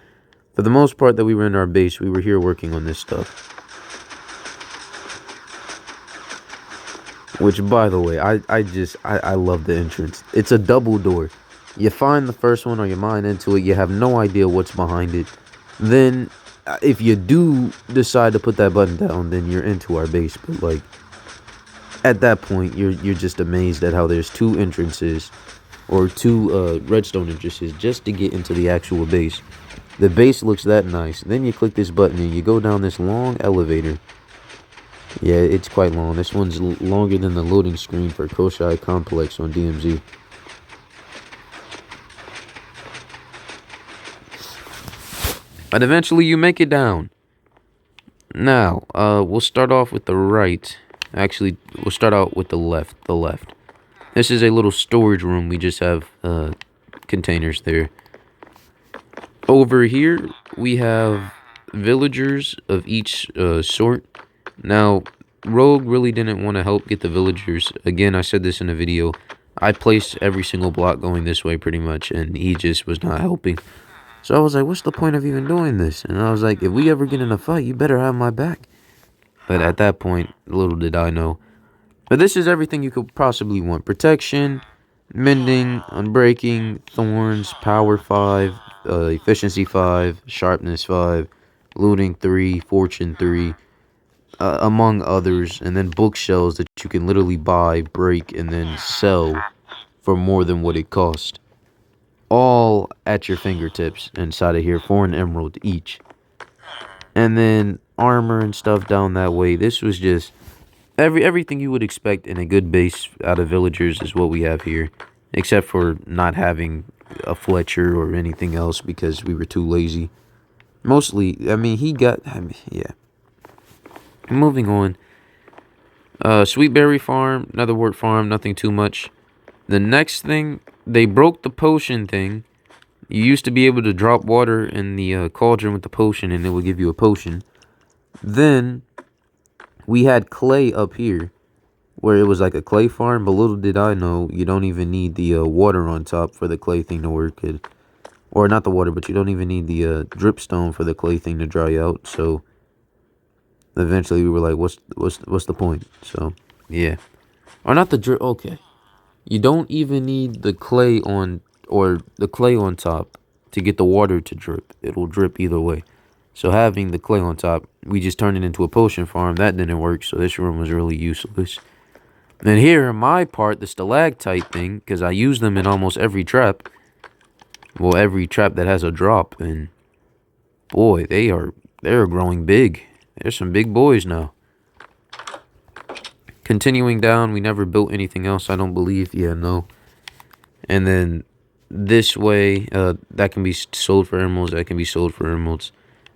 for the most part that we were in our base, we were here working on this stuff. Which, by the way, I love the entrance. It's a double door. You find the first one or you mine into it. You have no idea what's behind it. Then... if you do decide to put that button down, then you're into our base. But like, at that point, you're just amazed at how there's two entrances, or two redstone entrances, just to get into the actual base. The base looks that nice. Then you click this button and you go down this long elevator. Yeah, it's quite long. This one's longer than the loading screen for Koshai Complex on DMZ. But eventually you make it down. Now, we'll start off with the right. Actually, we'll start out with the left. This is a little storage room. We just have containers there. Over here, we have villagers of each sort. Now, Rogue really didn't want to help get the villagers. Again, I said this in a video. I placed every single block going this way pretty much, and he just was not helping. So I was like, what's the point of even doing this? And I was like, if we ever get in a fight, you better have my back. But at that point, little did I know. But this is everything you could possibly want. Protection, mending, unbreaking, thorns, power 5, efficiency 5, sharpness 5, looting 3, fortune 3, among others. And then bookshelves that you can literally buy, break, and then sell for more than what it cost. All at your fingertips inside of here for an emerald each. And then armor and stuff down that way. This was just everything you would expect in a good base out of villagers is what we have here. Except for not having a Fletcher or anything else because we were too lazy. Mostly, yeah. Moving on. Sweetberry farm, Netherwort farm, nothing too much. The next thing, they broke the potion thing. You used to be able to drop water in the cauldron with the potion and it would give you a potion. Then, we had clay up here, where it was like a clay farm, but little did I know, you don't even need the water on top for the clay thing to work. Or not the water, but you don't even need the dripstone for the clay thing to dry out, so... Eventually, we were like, what's the point? So, yeah. Or not the drip, okay. You don't even need the clay on top to get the water to drip. It'll drip either way. So having the clay on top, we just turned it into a potion farm. That didn't work, so this room was really useless. Then here, my part, the stalactite thing, because I use them in almost every trap. Well, every trap that has a drop, and boy, they're growing big. There's some big boys now. Continuing down, we never built anything else, I don't believe. Yeah, no. And then this way, that can be sold for emeralds. That can be sold for emeralds.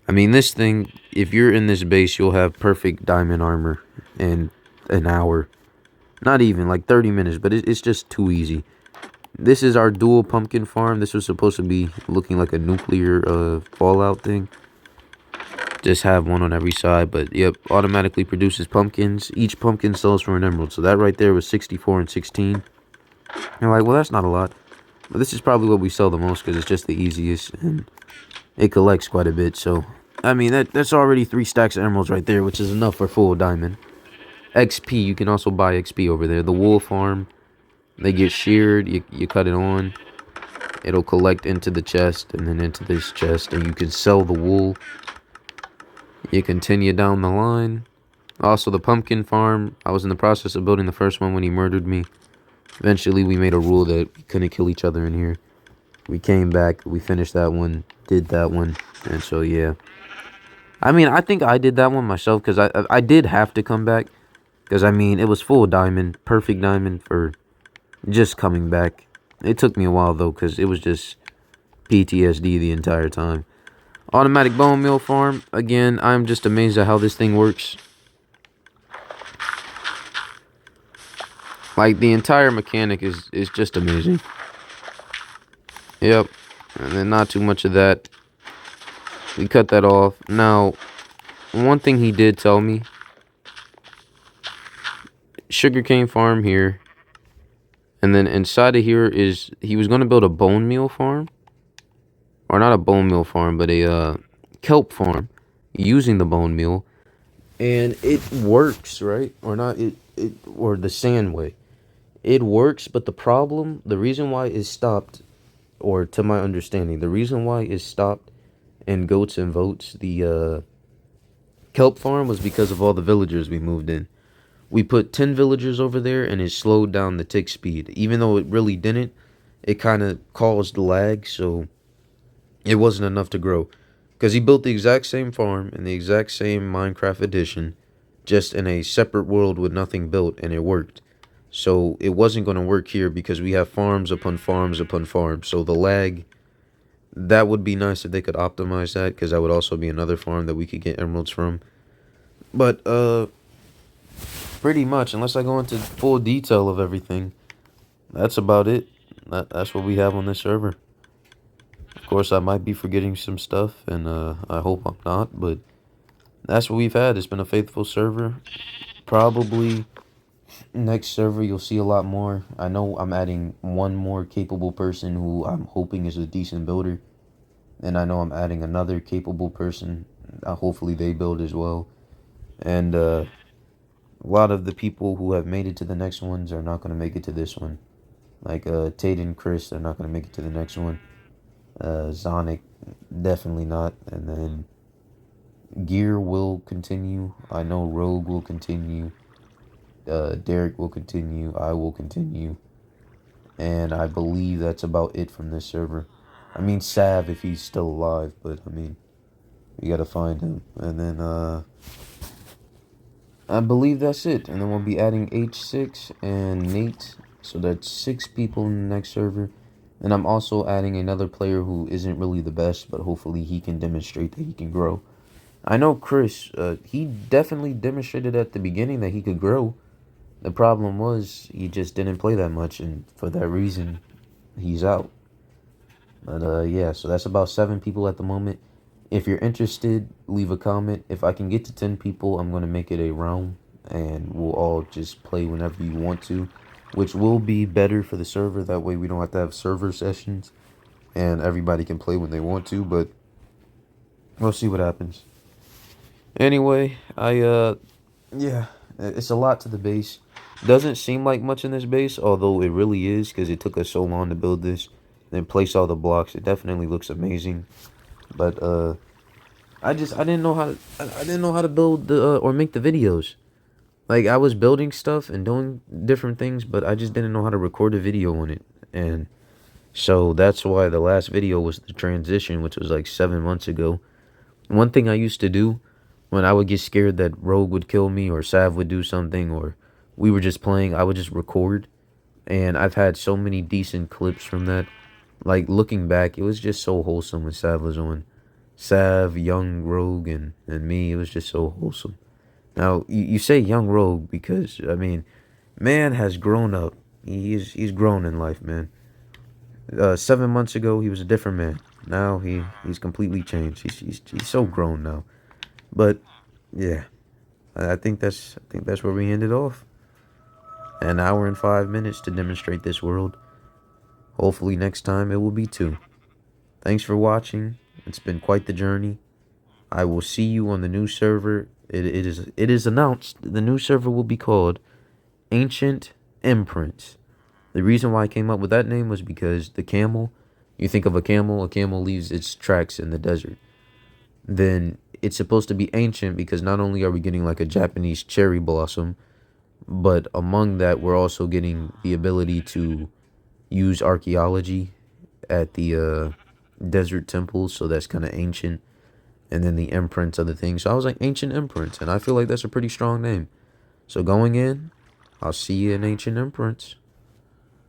I mean, this thing, if you're in this base, you'll have perfect diamond armor in an hour. Not even, like 30 minutes, but it's just too easy. This is our dual pumpkin farm. This was supposed to be looking like a nuclear fallout thing. Just have one on every side, but yep, automatically produces pumpkins. Each pumpkin sells for an emerald. So that right there was 64 and 16. You're like, well, that's not a lot. But this is probably what we sell the most because it's just the easiest and it collects quite a bit. So, I mean, that's already 3 stacks of emeralds right there, which is enough for full diamond. XP, you can also buy XP over there. The wool farm, they get sheared, you cut it on. It'll collect into the chest and then into this chest, and you can sell the wool. You continue down the line. Also, the pumpkin farm, I was in the process of building the first one when he murdered me. Eventually, we made a rule that we couldn't kill each other in here. We came back, we finished that one, did that one, and so, yeah. I mean, I think I did that one myself, because I did have to come back. Because, I mean, it was full diamond, perfect diamond for just coming back. It took me a while, though, because it was just PTSD the entire time. Automatic bone meal farm. Again, I'm just amazed at how this thing works. Like, the entire mechanic is just amazing. Yep. And then not too much of that. We cut that off. Now, one thing he did tell me. Sugarcane farm here. And then inside of here is... He was going to build a bone meal farm. Or not a bone meal farm, but a kelp farm. Using the bone meal. And it works, right? Or not, or the sand way. It works, but the problem, the reason why it stopped, or to my understanding, the reason why it stopped in Goats and Votes, the kelp farm, was because of all the villagers we moved in. We put 10 villagers over there, and it slowed down the tick speed. Even though it really didn't, it kind of caused lag, so it wasn't enough to grow. Because he built the exact same farm in the exact same Minecraft edition, just in a separate world with nothing built, and it worked. So it wasn't going to work here because we have farms upon farms upon farms. So the lag, that would be nice if they could optimize that, because that would also be another farm that we could get emeralds from. But pretty much, unless I go into full detail of everything, that's about it. That's what we have on this server. Of course, I might be forgetting some stuff, and I hope I'm not, but that's what we've had. It's been a faithful server. Probably next server you'll see a lot more. I know I'm adding one more capable person who I'm hoping is a decent builder, and I know I'm adding another capable person. Hopefully they build as well. And a lot of the people who have made it to the next ones are not going to make it to this one. Like Tate and Chris, they're not going to make it to the next one. Zonic, definitely not. And then Gear will continue. I know Rogue will continue. Derek will continue. I will continue. And I believe that's about it from this server. I mean, Sav, if he's still alive, but I mean, we gotta find him. And then, I believe that's it. And then we'll be adding H6 and Nate. So that's 6 people in the next server. And I'm also adding another player who isn't really the best, but hopefully he can demonstrate that he can grow. I know Chris, he definitely demonstrated at the beginning that he could grow. The problem was he just didn't play that much, and for that reason, he's out. But yeah, so that's about 7 people at the moment. If you're interested, leave a comment. If I can get to 10 people, I'm going to make it a round, and we'll all just play whenever you want to, which will be better for the server. That way we don't have to have server sessions, and everybody can play when they want to, but we'll see what happens. Anyway, yeah, it's a lot to the base. Doesn't seem like much in this base, although it really is, because it took us so long to build this. Then place all the blocks. It definitely looks amazing. But I didn't know how to build the or make the videos. Like, I was building stuff and doing different things, but I just didn't know how to record a video on it. And so that's why the last video was the transition, which was like 7 months ago. One thing I used to do when I would get scared that Rogue would kill me or Sav would do something or we were just playing, I would just record. And I've had so many decent clips from that. Like looking back, it was just so wholesome when Sav was on. Sav, young Rogue, and me, it was just so wholesome. Now, you say young Rogue because, I mean, man has grown up. He's grown in life, man. 7 months ago, he was a different man. Now he's completely changed. He's so grown now. But yeah, I think that's where we ended off. An hour and 5 minutes to demonstrate this world. Hopefully next time it will be two. Thanks for watching. It's been quite the journey. I will see you on the new server. It is announced the new server will be called Ancient Imprints. The reason why I came up with that name was because the camel, you think of a camel leaves its tracks in the desert. Then it's supposed to be ancient because not only are we getting like a Japanese cherry blossom, but among that we're also getting the ability to use archaeology at the desert temples, so that's kind of ancient. And then the imprints of the thing. So I was like, Ancient Imprints, and I feel like that's a pretty strong name. So going in, I'll see you in Ancient Imprints.